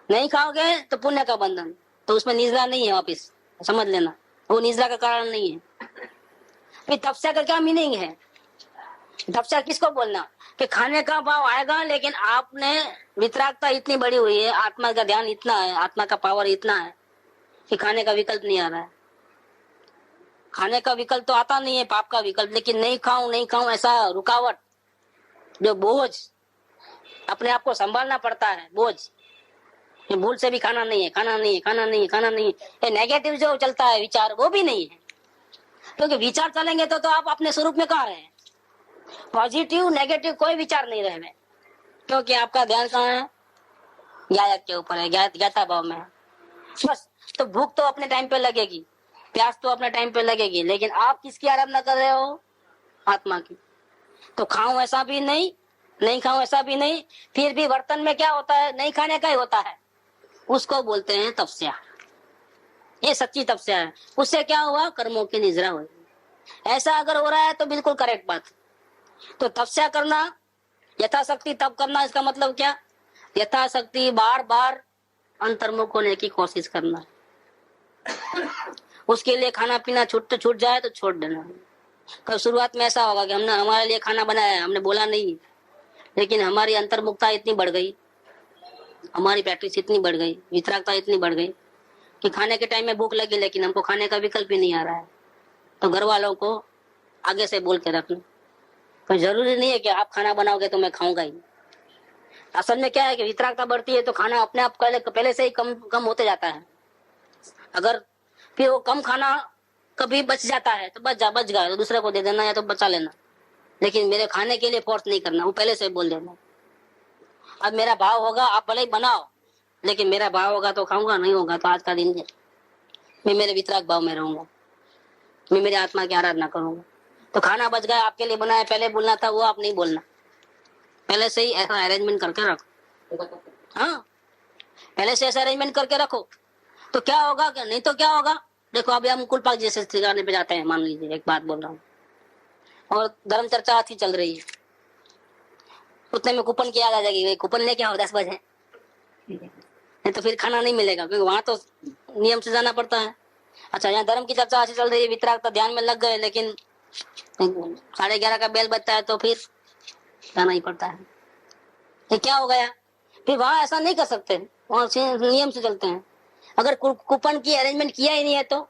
नहीं खाओगे तो पुण्य का बंधन, तो उसमें निद्रा नहीं है, वापिस समझ लेना, वो निद्रा का कारण नहीं है। फिर तपस्या का क्या मीनिंग है, तपस्या किसको बोलना, कि खाने का भाव आएगा, लेकिन आपने वितरागता इतनी बड़ी हुई है, आत्मा का ध्यान इतना है, आत्मा का पावर इतना है कि खाने का विकल्प नहीं आ रहा है। खाने का विकल्प तो आता नहीं है, पाप का विकल्प, लेकिन नहीं खाऊं ऐसा रुकावट, जो बोझ, अपने आप को संभालना पड़ता है, बोझ, ये भूल से भी खाना नहीं है, खाना नहीं है, खाना नहीं है, खाना नहीं है, ये नेगेटिव जो चलता है विचार, वो भी नहीं है। क्योंकि विचार चलेंगे तो आप अपने स्वरूप में कहाँ रहे? पॉजिटिव नेगेटिव कोई विचार नहीं रहे, क्योंकि आपका ध्यान कहाँ है? ज्ञात के ऊपर है, ज्ञाता भाव में है बस। तो भूख तो अपने टाइम पे लगेगी, प्यास तो अपने टाइम पे लगेगी, लेकिन आप किसकी आराधना कर रहे हो? आत्मा की। तो खाऊं ऐसा भी नहीं, नहीं खाऊं ऐसा भी नहीं, फिर भी वर्तन में क्या होता है? नहीं खाने का ही होता है। उसको बोलते हैं तपस्या। ये सच्ची तपस्या है। उससे क्या हुआ? कर्मों की निजरा हुई। ऐसा अगर हो रहा है तो बिल्कुल करेक्ट बात। तो तपस्या करना, यथाशक्ति तप करना, इसका मतलब क्या? यथाशक्ति बार बार अंतर्मुख होने की कोशिश करना। उसके लिए खाना पीना छूट जाए तो छोड़ देना। कब शुरुआत में ऐसा होगा कि हमने हमारे लिए खाना बनाया है, हमने बोला नहीं, लेकिन हमारी अंतर्मुखता इतनी बढ़ गई, हमारी प्रैक्टिस इतनी बढ़ गई, वितरागता इतनी बढ़ गई कि खाने के टाइम में भूख लगी, लेकिन हमको खाने का विकल्प ही नहीं आ रहा है। तो घर वालों को आगे से बोल के रखना, कोई जरूरी नहीं है कि आप खाना बनाओगे तो मैं खाऊंगा ही। असल में क्या है कि वितरागता बढ़ती है तो खाना अपने आप पहले से ही कम होते जाता है। अगर फिर वो कम खाना कभी बच जाता है तो बच गया तो दूसरे को दे देना या तो बचा लेना, लेकिन मेरे खाने के लिए फोर्स नहीं करना, वो पहले से बोल देना। अब मेरा भाव होगा, आप भले ही बनाओ, लेकिन मेरा भाव होगा तो खाऊंगा, नहीं होगा तो आज का दिन मैं मेरे वितराग भाव में रहूंगा, मैं मेरी आत्मा की आराधना करूंगा। तो खाना बच गया, आपके लिए बनाया, पहले बोलना था वो आप नहीं बोलना, पहले से ही ऐसा अरेंजमेंट करके रखो। हाँ, पहले से ऐसा अरेंजमेंट करके रखो तो क्या होगा? क्या नहीं तो क्या होगा? देखो अभी हम कुलपाक जैसे ठिकाने पे जाते हैं, मान लीजिए, एक बात बोल रहा हूँ, और धर्म चर्चा अच्छी चल रही है, उतने में कूपन की याद आ जाएगी, कूपन लेके आओ 10 बजे, नहीं तो फिर खाना नहीं मिलेगा, क्योंकि वहां तो नियम से जाना पड़ता है। अच्छा, यहाँ धर्म की चर्चा अच्छी चल रही है, वितरागता ध्यान में लग गए, लेकिन 11:30 का बेल बजता है तो फिर जाना ही पड़ता है। ये क्या हो गया? फिर वहां ऐसा नहीं कर सकते, वहां नियम से चलते हैं। अगर कूपन की अरेंजमेंट किया ही नहीं है तो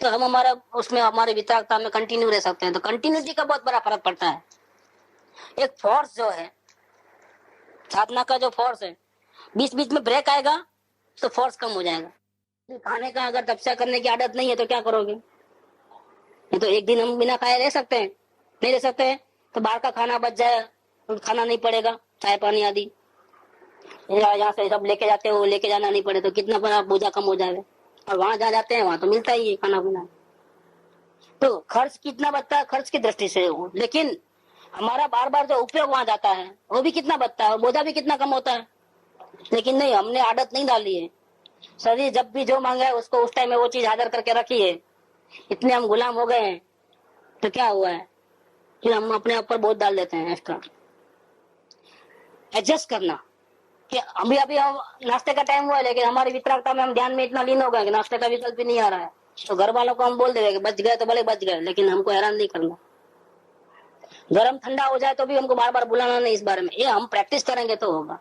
हम हमारा उसमें हमारे वितरागता में कंटिन्यू रह सकते हैं। तो कंटिन्यूटी का बहुत बड़ा फर्क पड़ता है। एक फोर्स जो है, साधना का जो फोर्स है, बीच बीच में ब्रेक आएगा तो फोर्स कम हो जाएगा। खाने का अगर तपस्या करने की आदत नहीं है तो क्या करोगे? ये तो एक दिन हम बिना खाए रह सकते हैं? नहीं रह सकते हैं। तो बाहर का खाना बच जाए, खाना नहीं पड़ेगा, चाय पानी आदि यहाँ से सब लेके जाते हो, लेके जाना नहीं पड़े तो कितना बड़ा बोझा कम हो जाएगा। और वहां जहाँ जाते हैं वहां तो मिलता ही है खाना पीना। तो खर्च कितना बचता है खर्च की दृष्टि से, लेकिन हमारा बार बार जो उपयोग वहां जाता है वो भी कितना बचता है और बोझा भी कितना कम होता है। लेकिन नहीं, हमने आदत नहीं डाली है। शरीर जब भी जो मांगा है उसको उस टाइम में वो चीज हाजिर करके रखी है। इतने हम गुलाम हो गए हैं तो क्या हुआ है? फिर हम अपने ऊपर बोझ डाल देते हैं एक्स्ट्रा। एडजस्ट करना कि अभी अभी हम नाश्ते का टाइम हुआ है, लेकिन हमारी वितरागता में हम ध्यान में इतना लीन हो गए कि नाश्ते का विकल्प भी नहीं आ रहा है। तो घर वालों को हम बोल देंगे कि बच गए तो भले बच गए, लेकिन हमको हैरान नहीं करना। गर्म ठंडा हो जाए तो भी हमको बार बार बुलाना नहीं इस बारे में। ये हम प्रैक्टिस करेंगे तो होगा।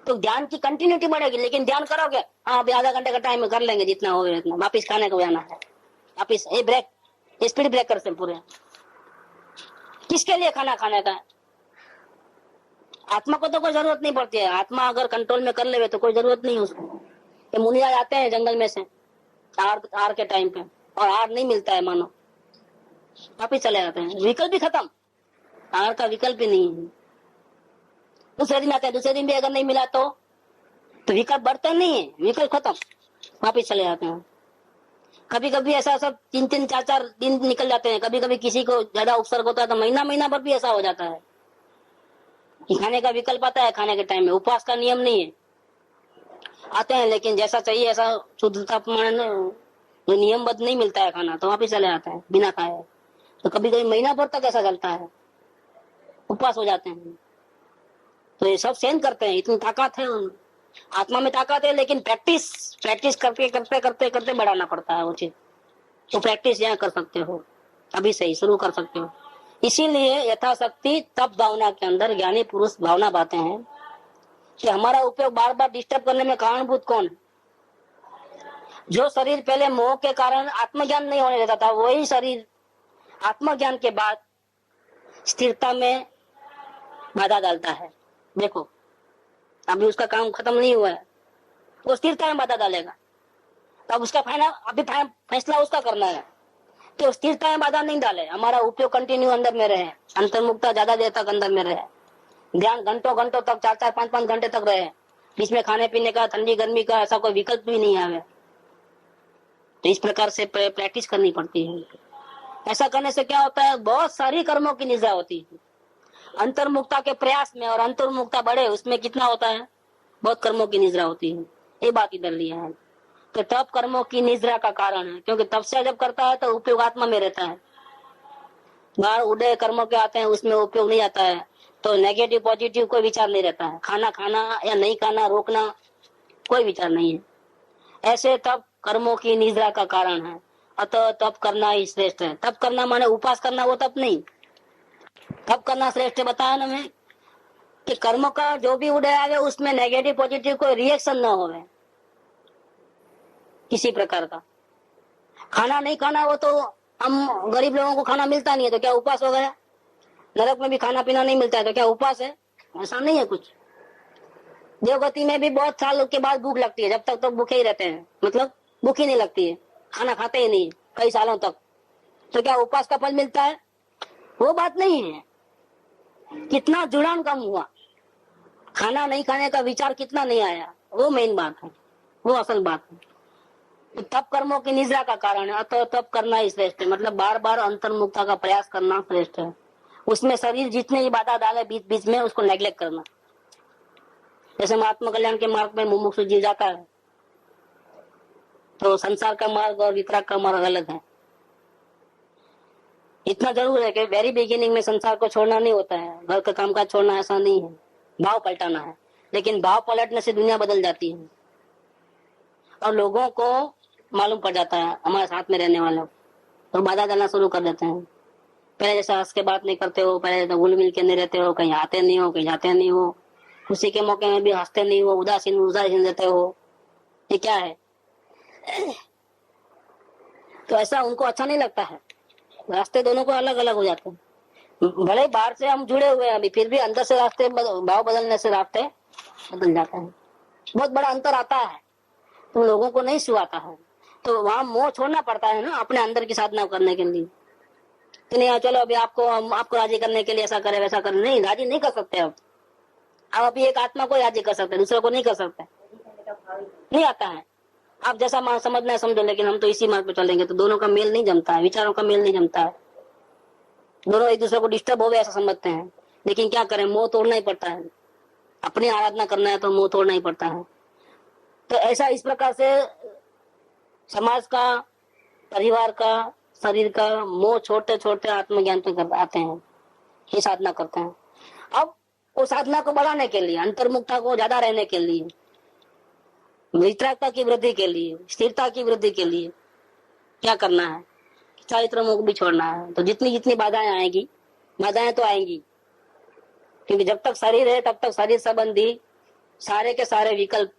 तो ध्यान की कंटिन्यूटी बढ़ेगी। लेकिन ध्यान करोगे, हाँ अभी आधा घंटे का टाइम कर लेंगे, जितना हो इतना, वापिस खाने को जाना है, वापिस ये ब्रेक, स्पीड ब्रेकर से पूरे। किसके लिए खाना खाने का? आत्मा को तो कोई जरूरत नहीं पड़ती है। आत्मा अगर कंट्रोल में कर ले तो कोई जरूरत नहीं है उसको। तो मुनिया जाते हैं जंगल में से आर के टाइम पे, और आर नहीं मिलता है, मानो वापिस चले जाते हैं, विकल्प भी खत्म, आर का विकल्प ही नहीं है। दूसरे दिन आते हैं, दूसरे दिन भी अगर नहीं मिला तो विकल्प बढ़ते नहीं है, विकल्प खत्म, वापिस चले जाते हैं। कभी कभी ऐसा सब 3-3, 4-4 दिन निकल जाते हैं। कभी कभी किसी को ज्यादा उपसर्ग होता है तो महीना भर भी ऐसा हो जाता है कि खाने का विकल्प आता है खाने के टाइम में। उपवास का नियम नहीं है, आते हैं लेकिन जैसा चाहिए ऐसा शुद्धता जो नियमबद्ध नहीं मिलता है खाना, तो वापिस चले आते हैं बिना खाए। तो कभी कभी महीना भर तक ऐसा चलता है, उपवास हो जाते हैं। तो ये सब सहन करते हैं, इतनी ताकत है आत्मा में, ताकत है। लेकिन प्रैक्टिस करते बढ़ाना पड़ता है वो चीज। तो प्रैक्टिस यहाँ कर सकते हो, अभी से ही शुरू कर सकते हो। इसीलिए यथाशक्ति तप भावना के अंदर ज्ञानी पुरुष भावना पाते हैं कि हमारा उपयोग बार बार डिस्टर्ब करने में कारणभूत कौन है। जो शरीर पहले मोह के कारण आत्मज्ञान नहीं होने देता था, वही शरीर आत्मज्ञान के बाद स्थिरता में बाधा डालता है। देखो अभी उसका काम खत्म नहीं हुआ है, वो स्थिरता में बाधा डालेगा। तब उसका फैसला उसका करना है कि स्थिरता में बाधा नहीं डाले, हमारा उपयोग कंटिन्यू अंदर में रहे, अंतर्मुखता ज्यादा देर तक अंदर में रहे, ध्यान घंटों घंटों तक 4-4, 5-5 घंटे तक रहे, बीच में खाने पीने का, ठंडी गर्मी का ऐसा कोई विकल्प भी नहीं आवे। तो इस प्रकार से प्रैक्टिस करनी पड़ती है। ऐसा करने से क्या होता है, बहुत सारी कर्मों की निद्रा होती है। अंतर्मुखता के प्रयास में और अंतर्मुखता बढ़े उसमें कितना होता है, बहुत कर्मों की निद्रा होती है। ये बात इधर लिया है। तो तप कर्मों की निद्रा का कारण है, क्योंकि तपस्या जब करता है तो उपयोग आत्मा में रहता है। बाहर उदय कर्मों के आते हैं उसमें उपयोग नहीं आता है, तो नेगेटिव पॉजिटिव कोई विचार नहीं रहता है। खाना खाना या नहीं खाना, रोकना, कोई विचार नहीं है। ऐसे तप कर्मों की निद्रा का कारण है। अतः तप करना ही श्रेष्ठ है। तप करना माने उपास करना, वो तप नहीं। तप करना श्रेष्ठ बताया ना मैं कि कर्म का जो भी उदय आवे उसमें नेगेटिव पॉजिटिव कोई रिएक्शन न होवे किसी प्रकार का। खाना नहीं खाना, वो तो हम गरीब लोगों को खाना मिलता नहीं है तो क्या उपास हो गया। नरक में भी खाना पीना नहीं मिलता है तो क्या उपास है, ऐसा नहीं है कुछ। देवगति में भी बहुत साल के बाद भूख लगती है, जब तक तो भूखे ही रहते हैं, मतलब भूख ही नहीं लगती है, खाना खाते ही नहीं कई सालों तक, तो क्या उपास का फल मिलता है। वो बात नहीं है। कितना जुड़ान कम हुआ, खाना नहीं खाने का विचार कितना नहीं आया, वो मेन बात है, वो असल बात है। तो तप कर्मों की निद्रा का कारण है। अतः तप करना ही श्रेष्ठ है, मतलब बार बार अंतर्मुखता का प्रयास करना श्रेष्ठ है। उसमें शरीर जितने ही बाधा डाले बीच बीच में उसको नेग्लेक्ट करना। जैसे महात्मा कल्याण के मार्ग में मुमुक्षु जी जाता है तो संसार का मार्ग और वितराग का मार्ग अलग है। इतना जरूर है कि वेरी बिगिनिंग में संसार को छोड़ना नहीं होता है, घर का काम काज छोड़ना ऐसा नहीं है, भाव पलटाना है। लेकिन भाव पलटने से दुनिया बदल जाती है और लोगों को मालूम पड़ जाता है, हमारे साथ में रहने वालों तो बाधा डालना शुरू कर देते हैं। पहले जैसे हंस के बात नहीं करते हो, पहले तो घुल मिल के नहीं रहते हो, कहीं आते नहीं हो, कहीं जाते नहीं हो, खुशी के मौके में भी हंसते नहीं हो, उदासीन रहते हो, ये क्या है। तो ऐसा उनको अच्छा नहीं लगता है। रास्ते दोनों को अलग अलग हो जाते हैं। भले बाहर से हम जुड़े हुए हैं अभी, फिर भी अंदर से रास्ते भाव बदलने से रास्ते बदल जाते हैं। बहुत बड़ा अंतर आता है, तो लोगों को नहीं सुहाता है। तो वहां मोह छोड़ना पड़ता है ना अपने अंदर की साधना करने के लिए। तो नहीं चलो अभी आपको राजी करने के लिए ऐसा करे वैसा करे, नहीं, राजी नहीं कर सकते। अब अभी एक आत्मा को राजी कर सकते, दूसरे को नहीं कर सकते, नहीं आता है। आप जैसा समझना है समझो, लेकिन हम तो इसी मार्ग पे चलेंगे तो दोनों का मेल नहीं जमता है, विचारों का मेल नहीं जमता है, दोनों एक दूसरे को डिस्टर्ब हो गए ऐसा समझते हैं। लेकिन क्या करें, मोह तोड़ना ही पड़ता है। अपनी आराधना करना है तो मोह तोड़ना ही पड़ता है। तो ऐसा इस प्रकार से समाज का, परिवार का, शरीर का मोह छोड़ते छोड़ते आत्मज्ञान पे आते हैं, ये साधना करते हैं। अब वो साधना को बढ़ाने के लिए, अंतर्मुखता को ज्यादा रहने के लिए, वितरागता की वृद्धि के लिए, स्थिरता की वृद्धि के लिए क्या करना है, चारित्र मोह भी छोड़ना है। तो जितनी जितनी बाधाएं आएगी, बाधाएं तो आएंगी, क्योंकि जब तक शरीर है तब तक शरीर संबंधी सारे के सारे विकल्प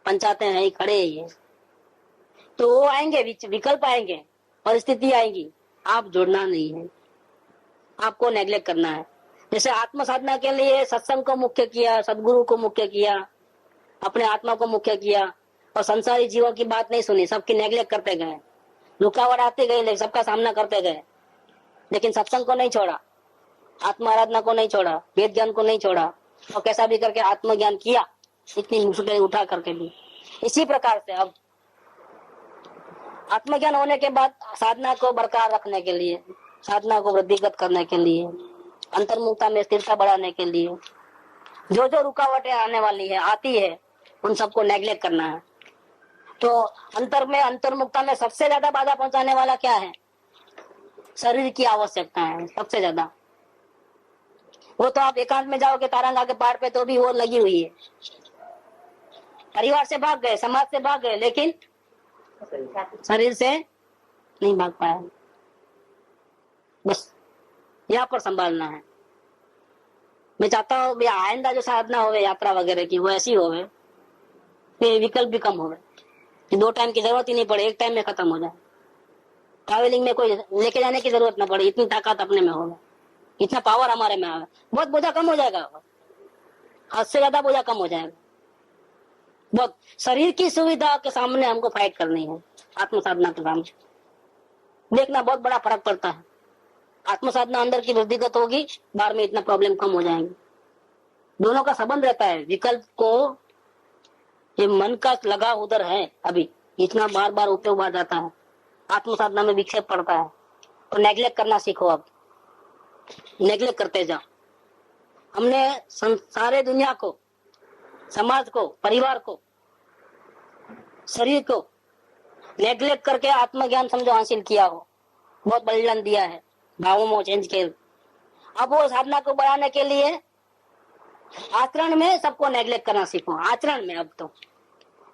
पंचाते हैं, खड़े ही है। तो वो आएंगे, विकल्प आएंगे, परिस्थिति आएंगी, आप जुड़ना नहीं है, आपको नेग्लेक्ट करना है। जैसे आत्म साधना के लिए सत्संग को मुख्य किया, सदगुरु को मुख्य किया, अपने आत्मा को मुख्य किया और संसारी जीवों की बात नहीं सुनी, सबकी नेग्लेक्ट करते गए, रुकावट आते गए, लेकिन सबका सामना करते गए। लेकिन सत्संग को नहीं छोड़ा, आत्म आराधना को नहीं छोड़ा, वेद ज्ञान को नहीं छोड़ा, और कैसा भी करके आत्मज्ञान किया, इतनी मुश्किलें उठा करके भी। इसी प्रकार से अब आत्मज्ञान होने के बाद साधना को बरकरार रखने के लिए, साधना को वृद्धिगत करने के लिए, अंतर्मुखता में स्थिरता बढ़ाने के लिए जो जो रुकावटें आने वाली है, आती है, उन सबको नेग्लेक्ट करना है। तो अंतर्मुखता में सबसे ज्यादा बाधा पहुंचाने वाला क्या है, शरीर की आवश्यकता है सबसे ज्यादा। वो तो आप एकांत में जाओगे तारंगा के पहाड़ पे तो भी वो लगी हुई है। परिवार से भाग गए, समाज से भाग गए, लेकिन शरीर से नहीं भाग पाया। बस यहाँ पर संभालना है। मैं चाहता हूँ भैया आइंदा जो साधना होवे यात्रा वगैरह की वो ऐसी होवे कि विकल्प भी कम होवे, कि 2 टाइम की जरूरत ही नहीं पड़े, 1 टाइम में खत्म हो जाए। ट्रैवलिंग में कोई लेके जाने की जरूरत ना पड़े, इतनी ताकत अपने में होगा, इतना पावर हमारे में आवे, बहुत बोझा कम हो जाएगा, हद से ज्यादा बोझा कम हो जाएगा। बहुत शरीर की सुविधा के सामने हमको फाइट करनी है। आत्म साधना के सामने देखना बहुत बड़ा फर्क पड़ता है। आत्म साधना अंदर की वृद्धिगत होगी, बाहर में इतना प्रॉब्लम कम हो जाएंगे। दोनों का संबंध रहता है। विकल्प को ये मन का लगा उधर है, अभी इतना बार बार उपयोग आ जाता है, आत्म साधना में विक्षेप पड़ता है, तो नेग्लेक्ट करना सीखो। अब नेग्लेक्ट करते जाओ। हमने सारे दुनिया को, समाज को, परिवार को, शरीर को नेग्लेक्ट करके आत्मज्ञान समझो हासिल किया हो, बहुत बलिदान दिया है, भावों में चेंज के। अब वो साधना को बढ़ाने के लिए आचरण में सबको नेग्लेक्ट करना सीखो। आचरण में अब तो,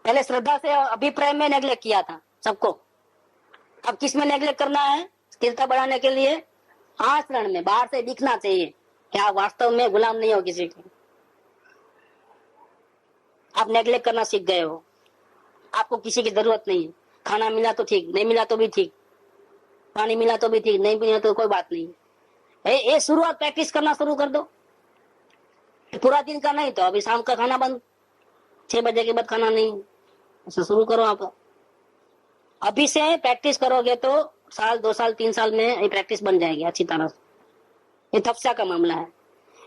पहले श्रद्धा से अभिप्राय में नेग्लेक्ट किया था सबको, अब किस में नेग्लेक्ट करना है स्थिरता बढ़ाने के लिए? आचरण में। बाहर से दिखना चाहिए कि आप वास्तव में गुलाम नहीं हो किसी के। आप नेग्लेक्ट करना सीख गए हो, आपको किसी की जरूरत नहीं है। खाना मिला तो ठीक, नहीं मिला तो भी ठीक, पानी मिला तो भी ठीक, नहीं मिला तो कोई बात नहीं। ये शुरुआत प्रैक्टिस करना शुरू कर दो। पूरा दिन का नहीं तो अभी शाम का खाना बंद, 6 बजे के बाद खाना नहीं, ऐसा शुरू करो। आप अभी से प्रैक्टिस करोगे तो साल 2 साल 3 साल में ये प्रैक्टिस बन जाएगी अच्छी तरह से। ये तपस्या का मामला है,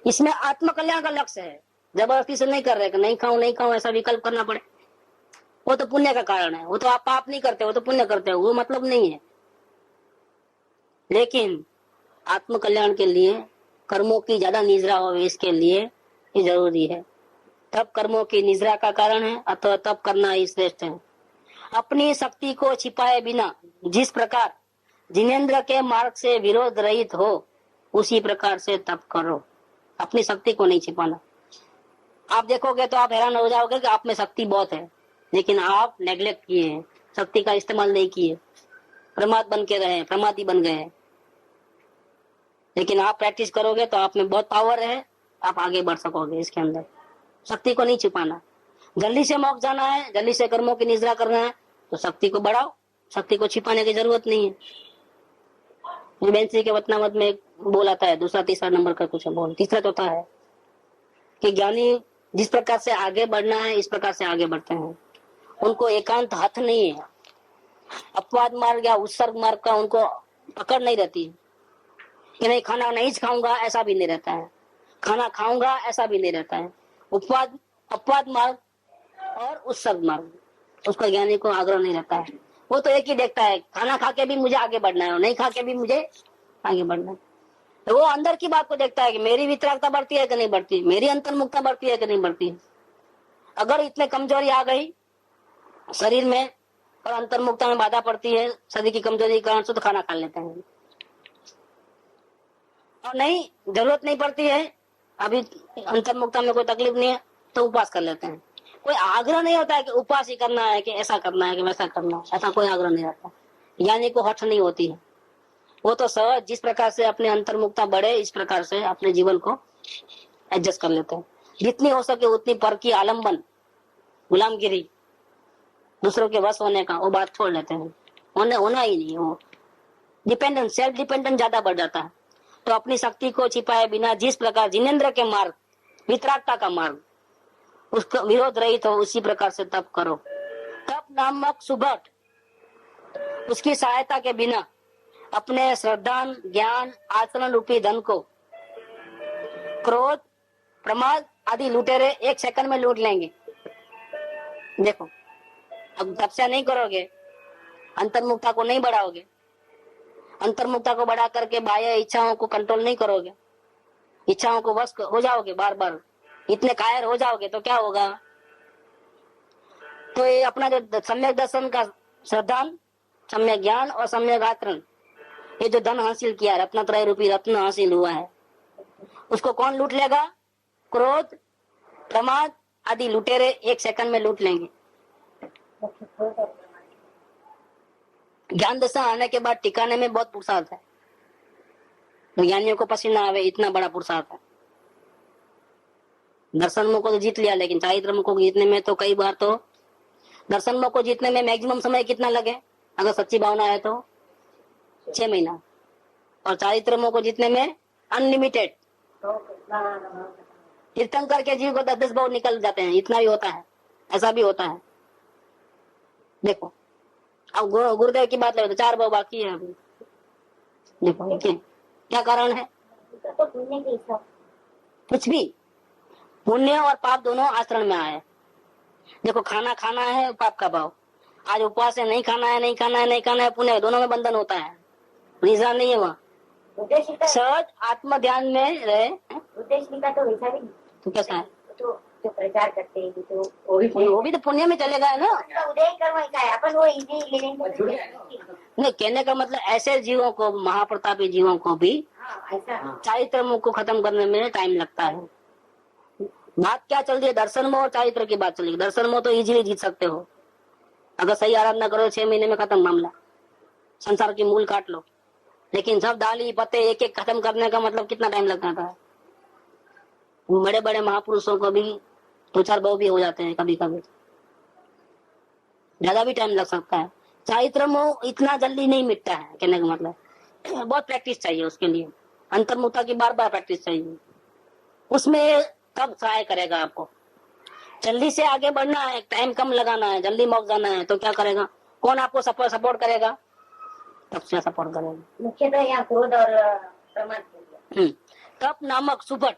इसमें आत्म कल्याण का लक्ष्य है। जबरदस्ती से नहीं कर रहे कि नहीं खाऊं ऐसा विकल्प करना पड़े, वो तो पुण्य का कारण है। वो तो आप पाप नहीं करते, वो तो पुण्य करते हो, वो मतलब नहीं है। लेकिन आत्म कल्याण के लिए कर्मों की ज्यादा निजरा हो, इसके लिए ये जरूरी है। तब कर्मों की निजरा का कारण है, अथवा तब करना ही श्रेष्ठ है। अपनी शक्ति को छिपाए बिना जिस प्रकार जिनेन्द्र के मार्ग से विरोध रहित हो, उसी प्रकार से तप करो। अपनी शक्ति को नहीं छिपाना। आप देखोगे तो आप हैरान हो जाओगे कि आप में शक्ति बहुत है, लेकिन आप नेग्लेक्ट किए हैं, शक्ति का इस्तेमाल नहीं किए, प्रमाद बन के रहे, प्रमादी बन गए। लेकिन आप प्रैक्टिस करोगे तो आप में बहुत पावर है, आप आगे बढ़ सकोगे इसके अंदर। शक्ति को नहीं छिपाना। जल्दी से मोक्ष जाना है, जल्दी से कर्मों की निजरा करना है, तो शक्ति को बढ़ाओ, शक्ति को छिपाने की जरूरत नहीं है। बेंसी के वतनावत में बोल आता है, दूसरा तीसरा नंबर का कुछ बोल, तीसरा चौथा है कि ज्ञानी जिस प्रकार से आगे बढ़ना है इस प्रकार से आगे बढ़ते हैं। उनको एकांत हथ नहीं है, अपवाद मार्ग या उत्सर्ग मार्ग का उनको पकड़ नहीं रहती है कि नहीं खाना नहीं खाऊंगा, ऐसा भी नहीं रहता है, खाना खाऊंगा ऐसा भी नहीं रहता है। अपवाद मार्ग और उत्सर्ग मार्ग, उसका ज्ञानी को आग्रह नहीं रहता है। वो तो एक ही देखता है, खाना खा के भी मुझे आगे बढ़ना है और नहीं खा के भी मुझे आगे बढ़ना है। तो वो अंदर की बात को देखता है कि मेरी वितरागता बढ़ती है कि नहीं बढ़ती, मेरी अंतर्मुखता बढ़ती है कि नहीं बढ़ती। अगर इतने कमजोरी आ गई शरीर में और अंतर्मुखता में बाधा पड़ती है शरीर की कमजोरी के कारण से, तो खाना खा लेते हैं। और नहीं जरूरत नहीं पड़ती है, अभी अंतर्मुखता में कोई तकलीफ नहीं है, तो उपवास कर लेते हैं। कोई आग्रह नहीं होता है कि उपवास ही करना है, कि ऐसा करना है, कि वैसा करना है, ऐसा कोई आग्रह नहीं रहता। यानी को हठ नहीं होती है। वो तो सहज जिस प्रकार से अपने अंतर्मुखता बढ़े इस प्रकार से अपने जीवन को एडजस्ट कर लेते हैं। जितनी हो सके उतनी पर की आलम्बन, गुलामगिरी, दूसरों के वश होने का, वो बात छोड़ लेते हैं। होना ही नहीं। वो डिपेंडेंट, सेल्फ डिपेंडेंट ज्यादा बढ़ जाता है। तो अपनी शक्ति को छिपाए बिना जिस प्रकार जिनेन्द्र के मार्ग, वितरागता का मार्ग, उसका विरोध रहित हो, उसी प्रकार से तप करो। तप नामक सुबह उसकी सहायता के बिना अपने श्रद्धा, ज्ञान, आचरण रूपी धन को क्रोध, प्रमाद आदि लुटेरे 1 सेकंड में लूट लेंगे। देखो, अब तपस्या नहीं करोगे, अंतर्मुखता को नहीं बढ़ाओगे, अंतर्मुखता को बढ़ा करके बाह्य इच्छाओं को कंट्रोल नहीं करोगे, इच्छाओं को वश हो जाओगे, बार बार इतने कायर हो जाओगे, तो क्या होगा? तो ये अपना जो सम्यक दर्शन का श्रद्धा, सम्यक ज्ञान और सम्यक आचरण, ये जो धन हासिल किया है, रत्नत्रय रूपी रत्न हासिल हुआ है, उसको कौन लूट लेगा? क्रोध, प्रमाद आदि लुटेरे 1 सेकंड में लूट लेंगे। ज्ञान दशा आने के बाद टिकाने में बहुत पुरुषार्थ है। ज्ञानियों को पसीना आवे, इतना बड़ा पुरुषार्थ है। दर्शन मोह को तो जीत लिया, लेकिन चारित्र मोह को जीतने में तो कई बार तो दर्शन मोह को जीतने में मैक्सिमम समय कितना लगे, अगर सच्ची भावना है तो 6 महीना, और चारित्र मोह को जीतने में अनलिमिटेड। तीर्थंकर के जीव को 10-10 भाव निकल जाते हैं, इतना भी होता है, ऐसा भी होता है। देखो अब गुरुदेव की बात ले तो 4 भाव बाकी है अभी। देखो क्या कारण है? कुछ भी पुण्य और पाप दोनों आचरण में आए। देखो खाना खाना है पाप का भाव, आज उपवास है, नहीं खाना है, नहीं खाना है, नहीं खाना है, पुण्य, दोनों में बंधन होता है, रीजन नहीं है वहाँ। सहज आत्म ध्यान में रहे। उद्देश्य का तो वैसा भी तो कैसा है? तो जो प्रचार करते हैं तो वो भी तो पुण्य में चलेगा है ना। उदय कर्म ऐसा है, अपन वो इजी ले लेंगे। नहीं, कहने का मतलब ऐसे जीवों को, महाप्रतापी जीवों को भी ऐसा चारित्र मोह को खत्म करने में टाइम लगता है। बात क्या चल रही है? दर्शन मोह और चारित्र की बात चल रही है। दर्शन मोह तो इजीली जीत सकते हो, अगर सही आराधना करो 6 महीने में खत्म मामला, संसार की मूल काट लो। लेकिन सब डाली पत्ते एक एक खत्म करने का मतलब कितना टाइम लगता था। बड़े बड़े महापुरुषों को भी 2-4 भाव भी हो जाते हैं, कभी कभी ज्यादा भी टाइम लग सकता है। चारित्र मोह इतना जल्दी नहीं मिटता है, कहने का मतलब बहुत प्रैक्टिस चाहिए उसके लिए, अंतर्मुखता की बार बार प्रैक्टिस चाहिए, उसमें तब सहाय करेगा आपको। जल्दी से आगे बढ़ना है, टाइम कम लगाना है, जल्दी मौक जाना है, तो क्या करेगा? कौन आपको सपोर्ट करेगा? तप से सपोर्ट करेगा। मुख्यतः यहाँ क्रोध और प्रमाद। तप नामक सुपट,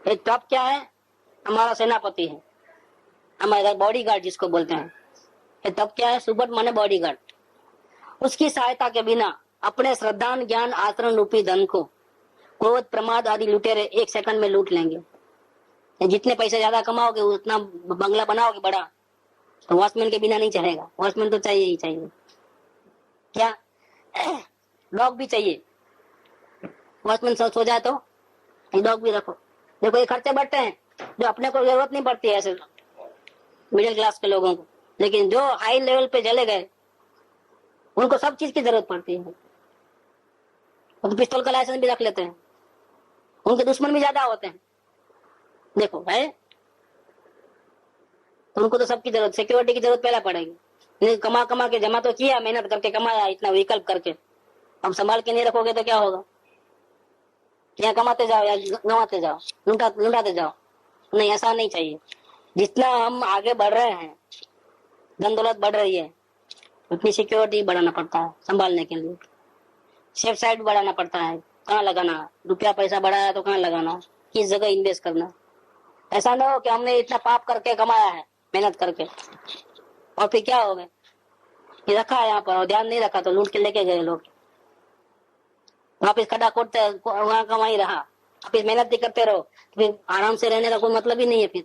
एक तप क्या है? हमारा सेनापति है, हमारा बॉडीगार्ड जिसको बोलते हैं। ये तप क्या है? सुपट माने बॉडीगार्ड। उसकी सहायता के बिना अपने श्रद्धान ज्ञान आचरण रूपी धन को क्रोध प्रमाद आदि लुटेरे 1 सेकंड में लूट लेंगे। जितने पैसे ज्यादा कमाओगे उतना बंगला बनाओगे बड़ा, तो वॉचमैन के बिना नहीं चलेगा। वॉचमैन तो चाहिए ही चाहिए, क्या डॉग भी चाहिए। वॉचमैन सो जाए तो डॉग भी रखो। देखो ये खर्चे बढ़ते हैं जो अपने को जरूरत नहीं पड़ती है ऐसे मिडिल क्लास के लोगों को, लेकिन जो हाई लेवल पे चले गए उनको सब चीज की जरूरत पड़ती है। तो पिस्तौल का लाइसेंस भी रख लेते हैं, उनके दुश्मन भी ज्यादा होते हैं। देखो है तो उनको तो सबकी जरूरत, सिक्योरिटी की जरूरत पहले पड़ेगी। नहीं कमा कमा के जमा तो किया, मेहनत करके कमाया, इतना विकल्प करके, अब संभाल के नहीं रखोगे तो क्या होगा? या कमाते जाओ या गंवाते जाओ, लुटाते जाओ। नहीं, ऐसा नहीं चाहिए। जितना हम आगे बढ़ रहे हैं, धन दौलत बढ़ रही है, उतनी सिक्योरिटी बढ़ाना पड़ता है संभालने के लिए। सेफ साइड बढ़ाना पड़ता है, कहाँ लगाना, रुपया पैसा बढ़ाया तो कहाँ लगाना, किस जगह इन्वेस्ट करना। ऐसा ना हो कि हमने इतना पाप करके कमाया है मेहनत करके, और फिर क्या हो गए, ये रखा है यहाँ पर और ध्यान नहीं रखा तो लूट के लेके गए लोग। वापिस खड्डा खोदते वहां का वहीं रहा, वापिस मेहनत भी करते रहो, फिर आराम से रहने का कोई मतलब ही नहीं है। फिर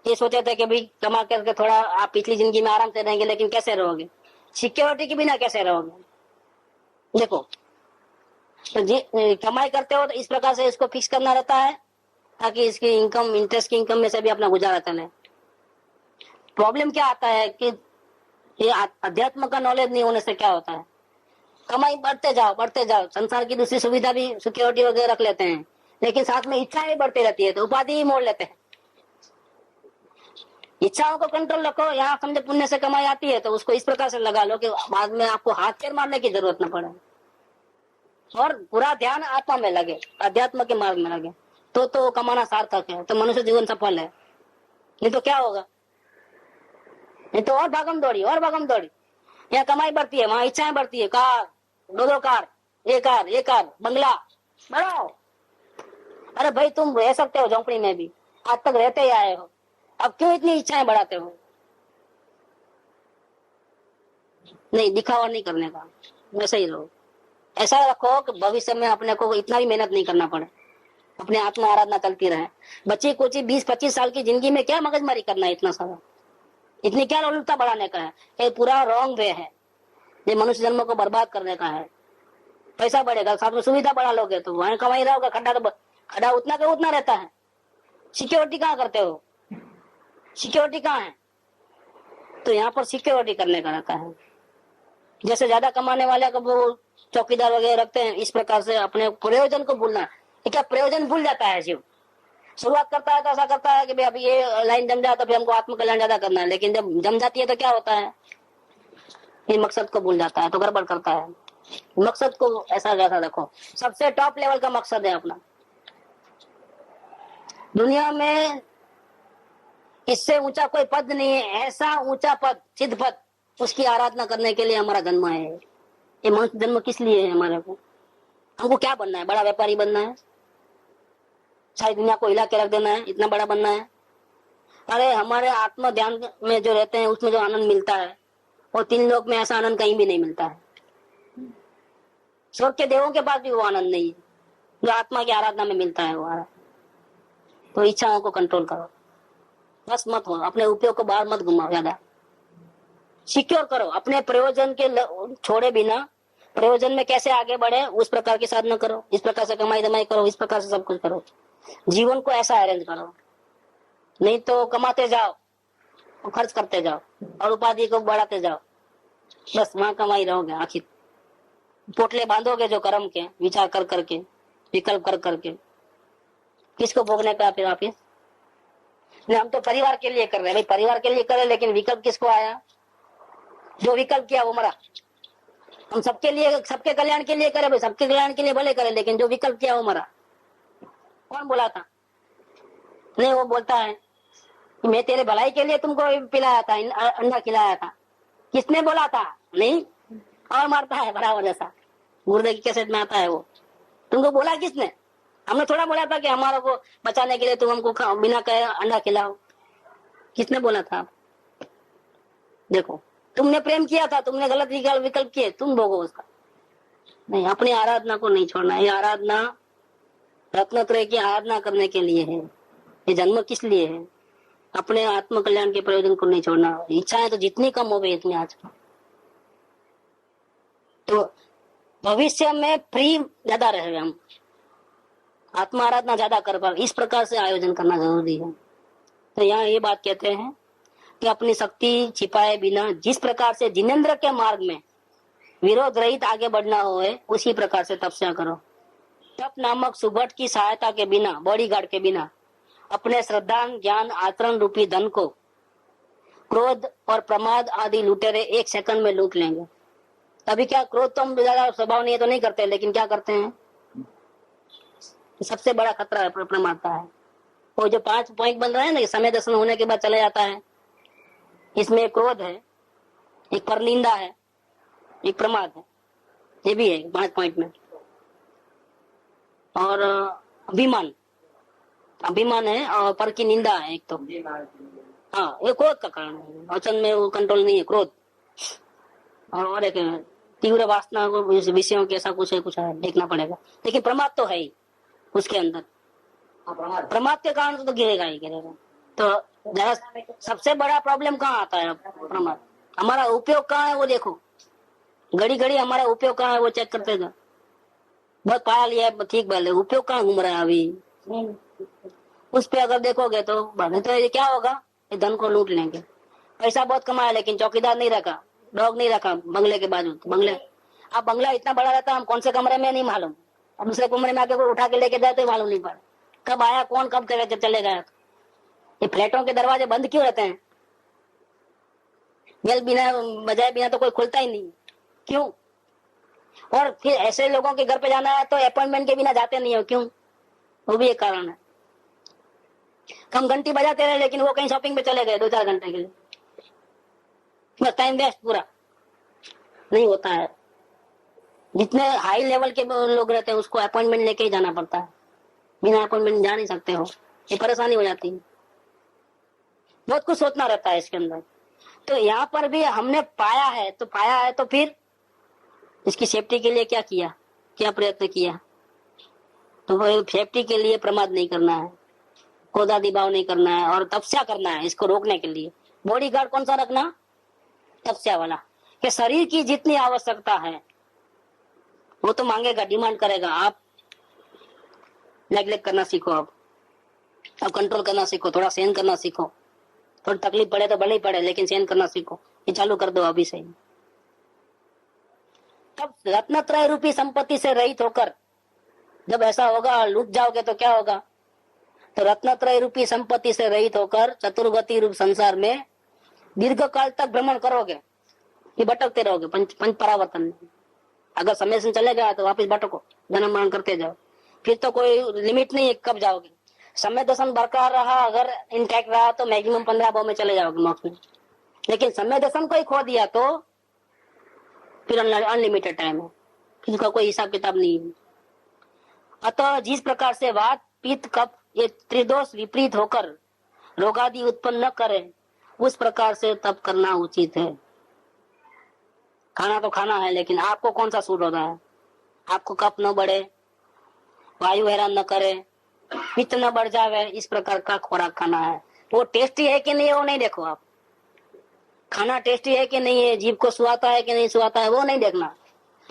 ये सोचे थे कि भाई कमा करके थोड़ा आप पिछली जिंदगी में आराम से रहेंगे, लेकिन कैसे रहोगे? सिक्योरिटी के बिना कैसे रहोगे? देखो तो कमाई करते हो तो इस प्रकार से इसको फिक्स करना रहता है ताकि इसकी इनकम, इंटरेस्ट की इनकम में से भी अपना गुजारा चले। प्रॉब्लम क्या आता है कि ये अध्यात्म का नॉलेज नहीं होने से क्या होता है, कमाई बढ़ते जाओ, संसार की दूसरी सुविधा भी सिक्योरिटी वगैरह रख लेते हैं, लेकिन साथ में इच्छा भी बढ़ती रहती है तो उपाधि ही मोड़ लेते हैं। इच्छाओं को कंट्रोल रखो। यहाँ समझे पुण्य से कमाई आती है तो उसको इस प्रकार से लगा लो कि बाद में आपको हाथ पैर मारने की जरूरत न पड़े, और पूरा ध्यान आत्मा में लगे, अध्यात्म के मार्ग में लगे, तो कमाना सार्थक है, तो मनुष्य जीवन सफल है। नहीं तो क्या होगा? नहीं तो और भागम दौड़ी। यहाँ कमाई बढ़ती है, वहाँ इच्छाएं बढ़ती है, कार, 2 कार, एक कार, बंगला बढ़ाओ। अरे भाई तुम रह सकते हो झोंपड़ी में भी, आज तक रहते ही आए हो, अब क्यों इतनी इच्छाएं बढ़ाते हो? नहीं, दिखावा नहीं करने का, वैसे ही रहो। ऐसा रखो कि भविष्य में अपने को इतना भी मेहनत नहीं करना पड़े, अपने आत्मा आराधना चलती रहे। बच्ची कुची 20-25 साल की जिंदगी में क्या मगजमारी करना है, इतना सारा, इतनी क्या लोलुपता बढ़ाने का है? ये पूरा रॉन्ग वे है, ये मनुष्य जन्म को बर्बाद करने का है। पैसा बढ़ेगा, साथ में सुविधा बढ़ा लोगे तो वहां कमाई रहोगे, खड्डा उतना का उतना रहता है। सिक्योरिटी कहाँ करते हो? सिक्योरिटी कहाँ है? तो यहाँ पर सिक्योरिटी करने का रहता है। जैसे ज्यादा कमाने वाले को वो चौकीदार वगैरह रखते हैं, इस प्रकार से अपने प्रयोजन को भूलना। ये क्या प्रयोजन भूल जाता है जीव। शुरुआत करता है तो ऐसा करता है कि भाई अभी ये लाइन जम जाए तो फिर हमको आत्मकल्याण ज्यादा करना है, लेकिन जब जम जाती है तो क्या होता है, ये मकसद को भूल जाता है तो गड़बड़ करता है। मकसद को ऐसा जैसा रखो, सबसे टॉप लेवल का मकसद है अपना। दुनिया में इससे ऊंचा कोई पद नहीं है, ऐसा ऊंचा पद, सिद्ध पद, उसकी आराधना करने के लिए हमारा जन्म है। ये मनुष्य जन्म किस लिए है हमारे को? हमको क्या बनना है? बड़ा व्यापारी बनना है, सारी दुनिया को हिला के रख देना है, इतना बड़ा बनना है? अरे हमारे आत्म ध्यान में जो रहते हैं उसमें जो आनंद मिलता है, और 3 लोक में ऐसा आनंद कहीं भी नहीं मिलता है। स्वर्ग के देवों के पास भी वो आनंद नहीं है जो आत्मा की आराधना में मिलता है। वो तो इच्छाओं को कंट्रोल करो, बस मत हो, अपने उपयोग को बाहर मत घुमाओ, ज्यादा सिक्योर करो। अपने प्रयोजन के छोड़े बिना प्रयोजन में कैसे आगे बढ़े उस प्रकार की साधना करो, इस प्रकार से कमाई दमाई करो, इस प्रकार से सब कुछ करो। जीवन को ऐसा अरेंज करो, नहीं तो कमाते जाओ और खर्च करते जाओ और उपाधि को बढ़ाते जाओ, बस वहां कमाई रहोगे। आखिर पोटले बांधोगे जो कर्म के, विचार कर करके, विकल्प कर करके, किसको भोगने का फिर वापिस? हम तो परिवार के लिए कर रहे हैं भाई, परिवार के लिए करे, लेकिन विकल्प किसको आया? जो विकल्प किया वो मरा। हम सबके लिए, सबके कल्याण के लिए करे भाई, सबके कल्याण के लिए भले करे, लेकिन जो विकल्प किया वो मरा। कौन बोला था? नहीं, वो बोलता है मैं तेरे भलाई के लिए तुमको पिलाया था, अंडा खिलाया था। किसने बोला था? नहीं, और मारता है बराबर जैसा, गुर्दे की कैसेट में आता है वो। तुमको बोला किसने? हमने थोड़ा बोला था कि हमारा को बचाने के लिए तुम हमको बिना कहे अंडा खिलाओ। किसने बोला था? देखो, तुमने प्रेम किया था, तुमने गलत विकल्प किए, तुम भोगो उसका। नहीं, अपनी आराधना को नहीं छोड़ना। ये आराधना रत्नत्रय की आराधना करने के लिए है। ये जन्म किस लिए है? अपने आत्म कल्याण के प्रयोजन को नहीं छोड़ना। इच्छाएं तो जितनी कम हो गई इतनी आज, तो भविष्य में फ्री ज्यादा रहे, हम आत्मा आराधना ज्यादा कर पाए, इस प्रकार से आयोजन करना जरूरी है। तो यहाँ ये बात कहते हैं कि अपनी शक्ति छिपाए बिना जिस प्रकार से जिनेंद्र के मार्ग में विरोध रहित आगे बढ़ना हो, उसी प्रकार से तपस्या करो। तप नामक सुभट की सहायता के बिना, बॉडीगार्ड के बिना, अपने श्रद्धा, ज्ञान, आचरण रूपी धन को क्रोध और प्रमाद आदि लुटेरे 1 सेकंड में लूट लेंगे। अभी क्या, क्रोध तो हम ज्यादा स्वभाव नहीं है तो नहीं करते, लेकिन क्या करते हैं? सबसे बड़ा खतरा है प्रमाद का है। वो जो 5 पॉइंट बन रहे हैं ना, समय दर्शन होने के बाद चले जाता है। इसमें क्रोध है, एक परनिंदा है, एक प्रमाद है, ये भी है 5 पॉइंट में। और अभिमान, अभिमान है, और पर की निंदा है एक तो। हाँ, ये क्रोध का कारण है। वचन में वो कंट्रोल नहीं है, क्रोध। और एक तीव्र वासना विषयों के, ऐसा कुछ है, देखना पड़ेगा। लेकिन प्रमाद तो है ही उसके अंदर। प्रमाद के कारण तो गिरेगा ही गिरेगा। तो सबसे बड़ा प्रॉब्लम कहाँ आता है? प्रमाद। हमारा उपयोग कहाँ है वो देखो, घड़ी घड़ी हमारा उपयोग कहाँ है वो चेक करते जाओ। बहुत पाया लिया है, ठीक बात है, उपयोग कहाँ घूम रहा है अभी, उस पे अगर देखोगे तो बाद में तो ये क्या होगा, ये धन को लूट लेंगे। पैसा बहुत कमाया, लेकिन चौकीदार नहीं रखा, डॉग नहीं रखा बंगले के बाजू। बंगले, अब बंगला इतना बड़ा रहता है, हम कौन से कमरे में नहीं मालूम, अब दूसरे कमरे में आके को उठा के लेके जाए तो मालूम नहीं पड़ा कब आया, कौन कब चले गया। ये फ्लैटों के दरवाजे बंद क्यों रहते हैं? बेल बिना बजाए बिना तो कोई खुलता ही नहीं, क्यों? और फिर ऐसे लोगों के घर पे जाना है तो अपॉइंटमेंट के बिना जाते नहीं हो, क्यों? वो भी एक कारण है। हम घंटी बजाते रहे, लेकिन वो कहीं शॉपिंग पे चले गए 2-4 घंटे के लिए, बस टाइम वेस्ट पूरा नहीं होता है। जितने हाई लेवल के लोग रहते हैं उसको अपॉइंटमेंट लेके ही जाना पड़ता है, बिना अपॉइंटमेंट जा नहीं सकते हो, ये परेशानी हो जाती है। बहुत कुछ सोचना रहता है इसके अंदर। तो यहाँ पर भी हमने पाया है तो फिर इसकी सेफ्टी के लिए क्या किया, क्या प्रयत्न किया? तो सेफ्टी के लिए प्रमाद नहीं करना है, क्रोधादि भाव नहीं करना है, और तपस्या करना है इसको रोकने के लिए। बॉडीगार्ड कौन सा रखना? तपस्या वाला, कि शरीर की जितनी आवश्यकता है वो तो मांगेगा, डिमांड करेगा। आप नेग्लेक्ट करना सीखो, अब कंट्रोल करना सीखो, थोड़ा सहन करना सीखो। थोड़ी तकलीफ पड़े तो भले ही पड़े, लेकिन सहन करना सीखो। ये चालू कर दो अभी से। तब रत्नत्रय रूपी संपत्ति से रहित होकर जब ऐसा होगा, लूट जाओगे तो क्या होगा? तो रत्नत्रय रूपी संपत्ति से रहित होकर चतुर्गति रूप संसार में दीर्घ काल तक भ्रमण करोगे, ये भटकते रहोगे पंच परावर्तन में। अगर समय से चले गया तो वापस भटको, जन्म मरण करते जाओ, फिर तो कोई लिमिट नहीं है कब जाओगे। समय दर्शन बरकरार रहा, अगर इंटैक्ट रहा तो मैक्सिमम 15 भाव में चले जाओगे मोक्ष में। लेकिन समय दर्शन को ही खो दिया तो फिर अनलिमिटेड टाइम है, इसका कोई हिसाब किताब नहीं है। अतः जिस प्रकार से वात पित्त कफ ये त्रिदोष विपरीत होकर रोगादि उत्पन्न न करे, उस प्रकार से तप करना उचित है। खाना तो खाना है, लेकिन आपको कौन सा सूट होता है? आपको कफ न बढ़े, वायु हैरान न करे, पित्त न बढ़ जावे, इस प्रकार का खुराक खाना है। वो टेस्टी है कि नहीं है वो नहीं देखो आप। खाना टेस्टी है कि नहीं है, जीभ को सुहाता है कि नहीं सुहाता है, वो नहीं देखना।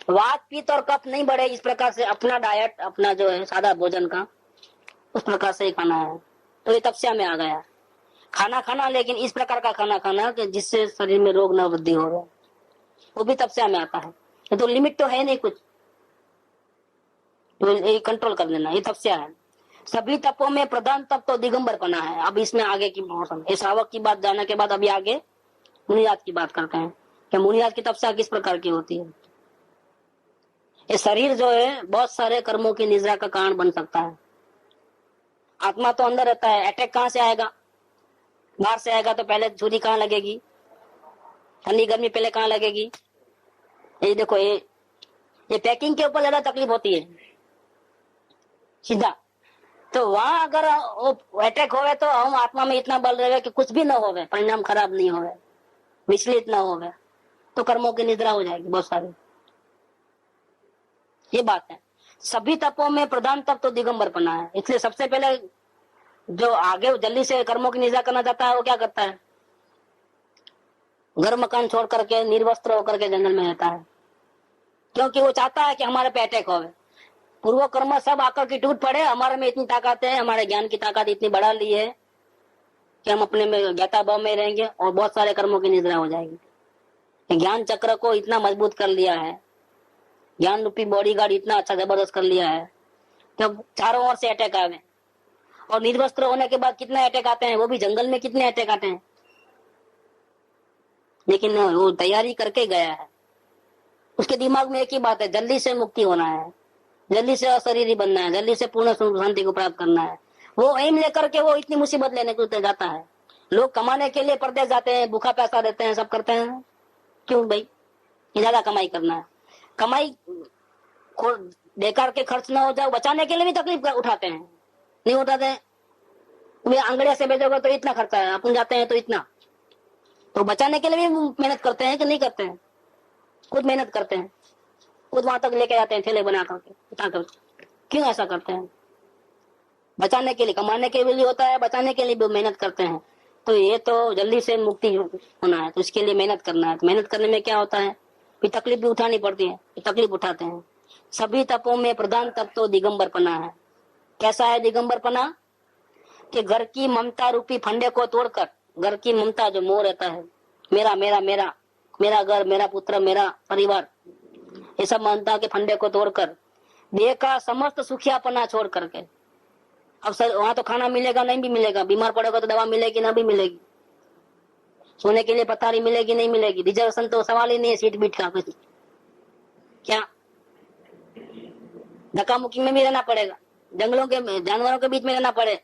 वात पित्त और कफ नहीं बढ़े, इस प्रकार से अपना डाइट, अपना जो है सादा भोजन का, उस प्रकार से ही खाना है। तो ये तपस्या में आ गया। खाना खाना, लेकिन इस प्रकार का खाना खाना कि जिससे शरीर में रोग न वृद्धि हो रहा, वो भी तपस्या में आता है। तो लिमिट तो है नहीं कुछ, तो ये कंट्रोल कर लेना, ये तपस्या है। सभी तपों में प्रधान तप तो दिगंबर पना है। अब इसमें आगे की ये श्रावक की बात जाने के बाद अभी आगे मुनियात की बात करते हैं कि मुनियात की तपस्या किस प्रकार की होती है। ये शरीर जो है बहुत सारे कर्मों की निद्रा का कारण बन सकता है। आत्मा तो अंदर रहता है, अटैक कहाँ से आएगा? बाहर से आएगा तो पहले छुरी कहाँ लगेगी, ठंडी गर्मी पहले कहाँ लगेगी? ये देखो, ये पैकिंग के ऊपर ज्यादा तकलीफ होती है सीधा। तो वहां अगर अटैक होवे तो हम आत्मा में इतना बल रहे कि कुछ भी ना होवे, परिणाम खराब नहीं होवे, विचलित ना होवे, तो कर्मों की निद्रा हो जाएगी बहुत सारी। ये बात है। सभी तपों में प्रधान तप तो दिगंबरपना है। इसलिए सबसे पहले जो आगे जल्दी से कर्मों की निद्रा करना चाहता है वो क्या करता है? घर मकान छोड़ करके निर्वस्त्र होकर के जंगल में रहता है, क्योंकि वो चाहता है कि हमारे पे अटैक होवे। पूर्व कर्म सब आकर के टूट पड़े, हमारे में इतनी ताकत है, हमारे ज्ञान की ताकत इतनी बढ़ा ली है कि हम अपने में ज्ञाता भाव में रहेंगे और बहुत सारे कर्मों की निद्रा हो जाएगी। ज्ञान चक्र को इतना मजबूत कर लिया है, ज्ञान रूपी बॉडीगार्ड इतना अच्छा जबरदस्त कर लिया है कि अब चारों ओर से अटैक आवे। और निर्वस्त्र होने के बाद कितने अटैक आते हैं, वो भी जंगल में कितने अटैक आते हैं, लेकिन वो तैयारी करके गया है। उसके दिमाग में एक ही बात है, जल्दी से मुक्ति होना है, जल्दी से अशरीरी बनना है, जल्दी से पूर्ण शांति को प्राप्त करना है। वो एम लेकर के वो इतनी मुसीबत लेने को जाता है। लोग कमाने के लिए परदेश जाते हैं, भूखा पैसा देते हैं, सब करते हैं। क्यों भाई? ज्यादा कमाई करना है। कमाई को बेकार के खर्च ना हो जाए, बचाने के लिए भी तकलीफ उठाते हैं, नहीं उठाते हैं? आंगड़िया से बेचोगे तो इतना खर्चा है, अपन जाते हैं तो इतना। तो बचाने के लिए भी मेहनत करते हैं कि नहीं करते हैं? खुद मेहनत करते हैं, खुद वहां तक लेके जाते हैं थैले बना करके। क्यों ऐसा करते हैं? बचाने के लिए, कमाने के लिए होता है, बचाने के लिए भी मेहनत करते हैं। तो ये तो जल्दी से मुक्ति होना है, तो इसके लिए मेहनत करना है। तो मेहनत करने में क्या होता है, फिर तकलीफ भी उठानी पड़ती है, तकलीफ उठाते हैं। सभी तपों में प्रधान तप तो दिगंबरपना है। कैसा है दिगंबरपना? कि घर की ममता रूपी फंडे को तोड़कर, घर की ममता जो मोह रहता है, मेरा मेरा मेरा, मेरा घर, मेरा पुत्र, मेरा परिवार, ये सब ममता के फंडे को तोड़कर देह का समस्त सुखियापना छोड़ करके, अब सर वहां तो खाना मिलेगा नहीं भी मिलेगा, बीमार पड़ेगा तो दवा मिलेगी ना भी मिलेगी, सोने के लिए पथारी मिलेगी नहीं मिलेगी, रिजर्वेशन तो सवाल ही नहीं है, सीट बीट का कुछ क्या, धक्का मुक्की में भी रहना पड़ेगा, जंगलों के जानवरों के बीच में रहना पड़े,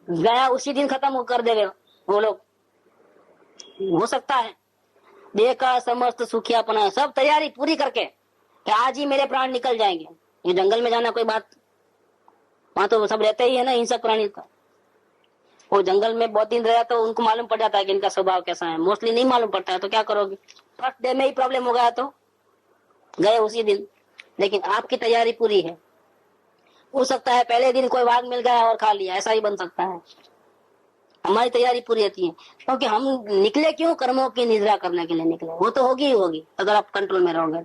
गया उसी दिन खत्म कर देवे वो लोग। हो सकता है देह का समस्त सुखियापना, सब तैयारी पूरी करके कि आज ही मेरे प्राण निकल जाएंगे। ये जंगल में जाना कोई बात, वहां तो सब रहते ही है ना हिंसक प्राणी का। वो जंगल में बहुत दिन रहा तो उनको मालूम पड़ जाता है कि इनका स्वभाव कैसा है। मोस्टली नहीं मालूम पड़ता है तो क्या करोगे, फर्स्ट डे में ही प्रॉब्लम हो गया तो गए उसी दिन। लेकिन आपकी तैयारी पूरी है। हो सकता है पहले दिन कोई वाघ मिल गया और खा लिया, ऐसा ही बन सकता है। हमारी तैयारी पूरी रहती है, क्योंकि हम निकले क्यों, कर्मों की निद्रा करने के लिए निकले। वो तो होगी ही होगी अगर आप कंट्रोल में रहोगे।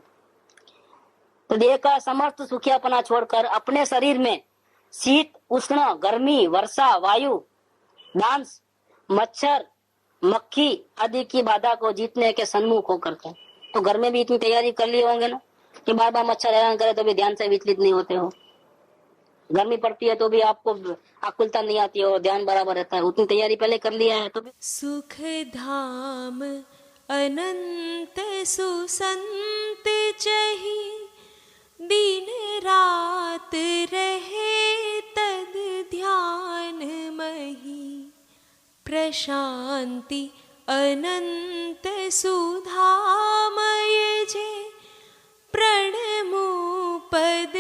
तो देह का समस्त सुखियापना छोड़कर अपने शरीर में शीत, उष्ण, गर्मी, वर्षा, वायु, डांस, मच्छर, मक्खी आदि की बाधा को जीतने के सन्मुख होकर के, तो घर में भी इतनी तैयारी कर लिए होंगे ना, कि बार बार मच्छर हैरान करे तो भी ध्यान से विचलित नहीं होते हो। गर्मी पड़ती है तो भी आपको आकुलता नहीं आती है और ध्यान बराबर रहता है। उतनी तैयारी पहले कर लिया है तो भी। सुख धाम अनंत सुसंत चही, दिन रात रहे तद ध्यान मही। प्रशांति अनंत सुधामय जे, प्रणमु पद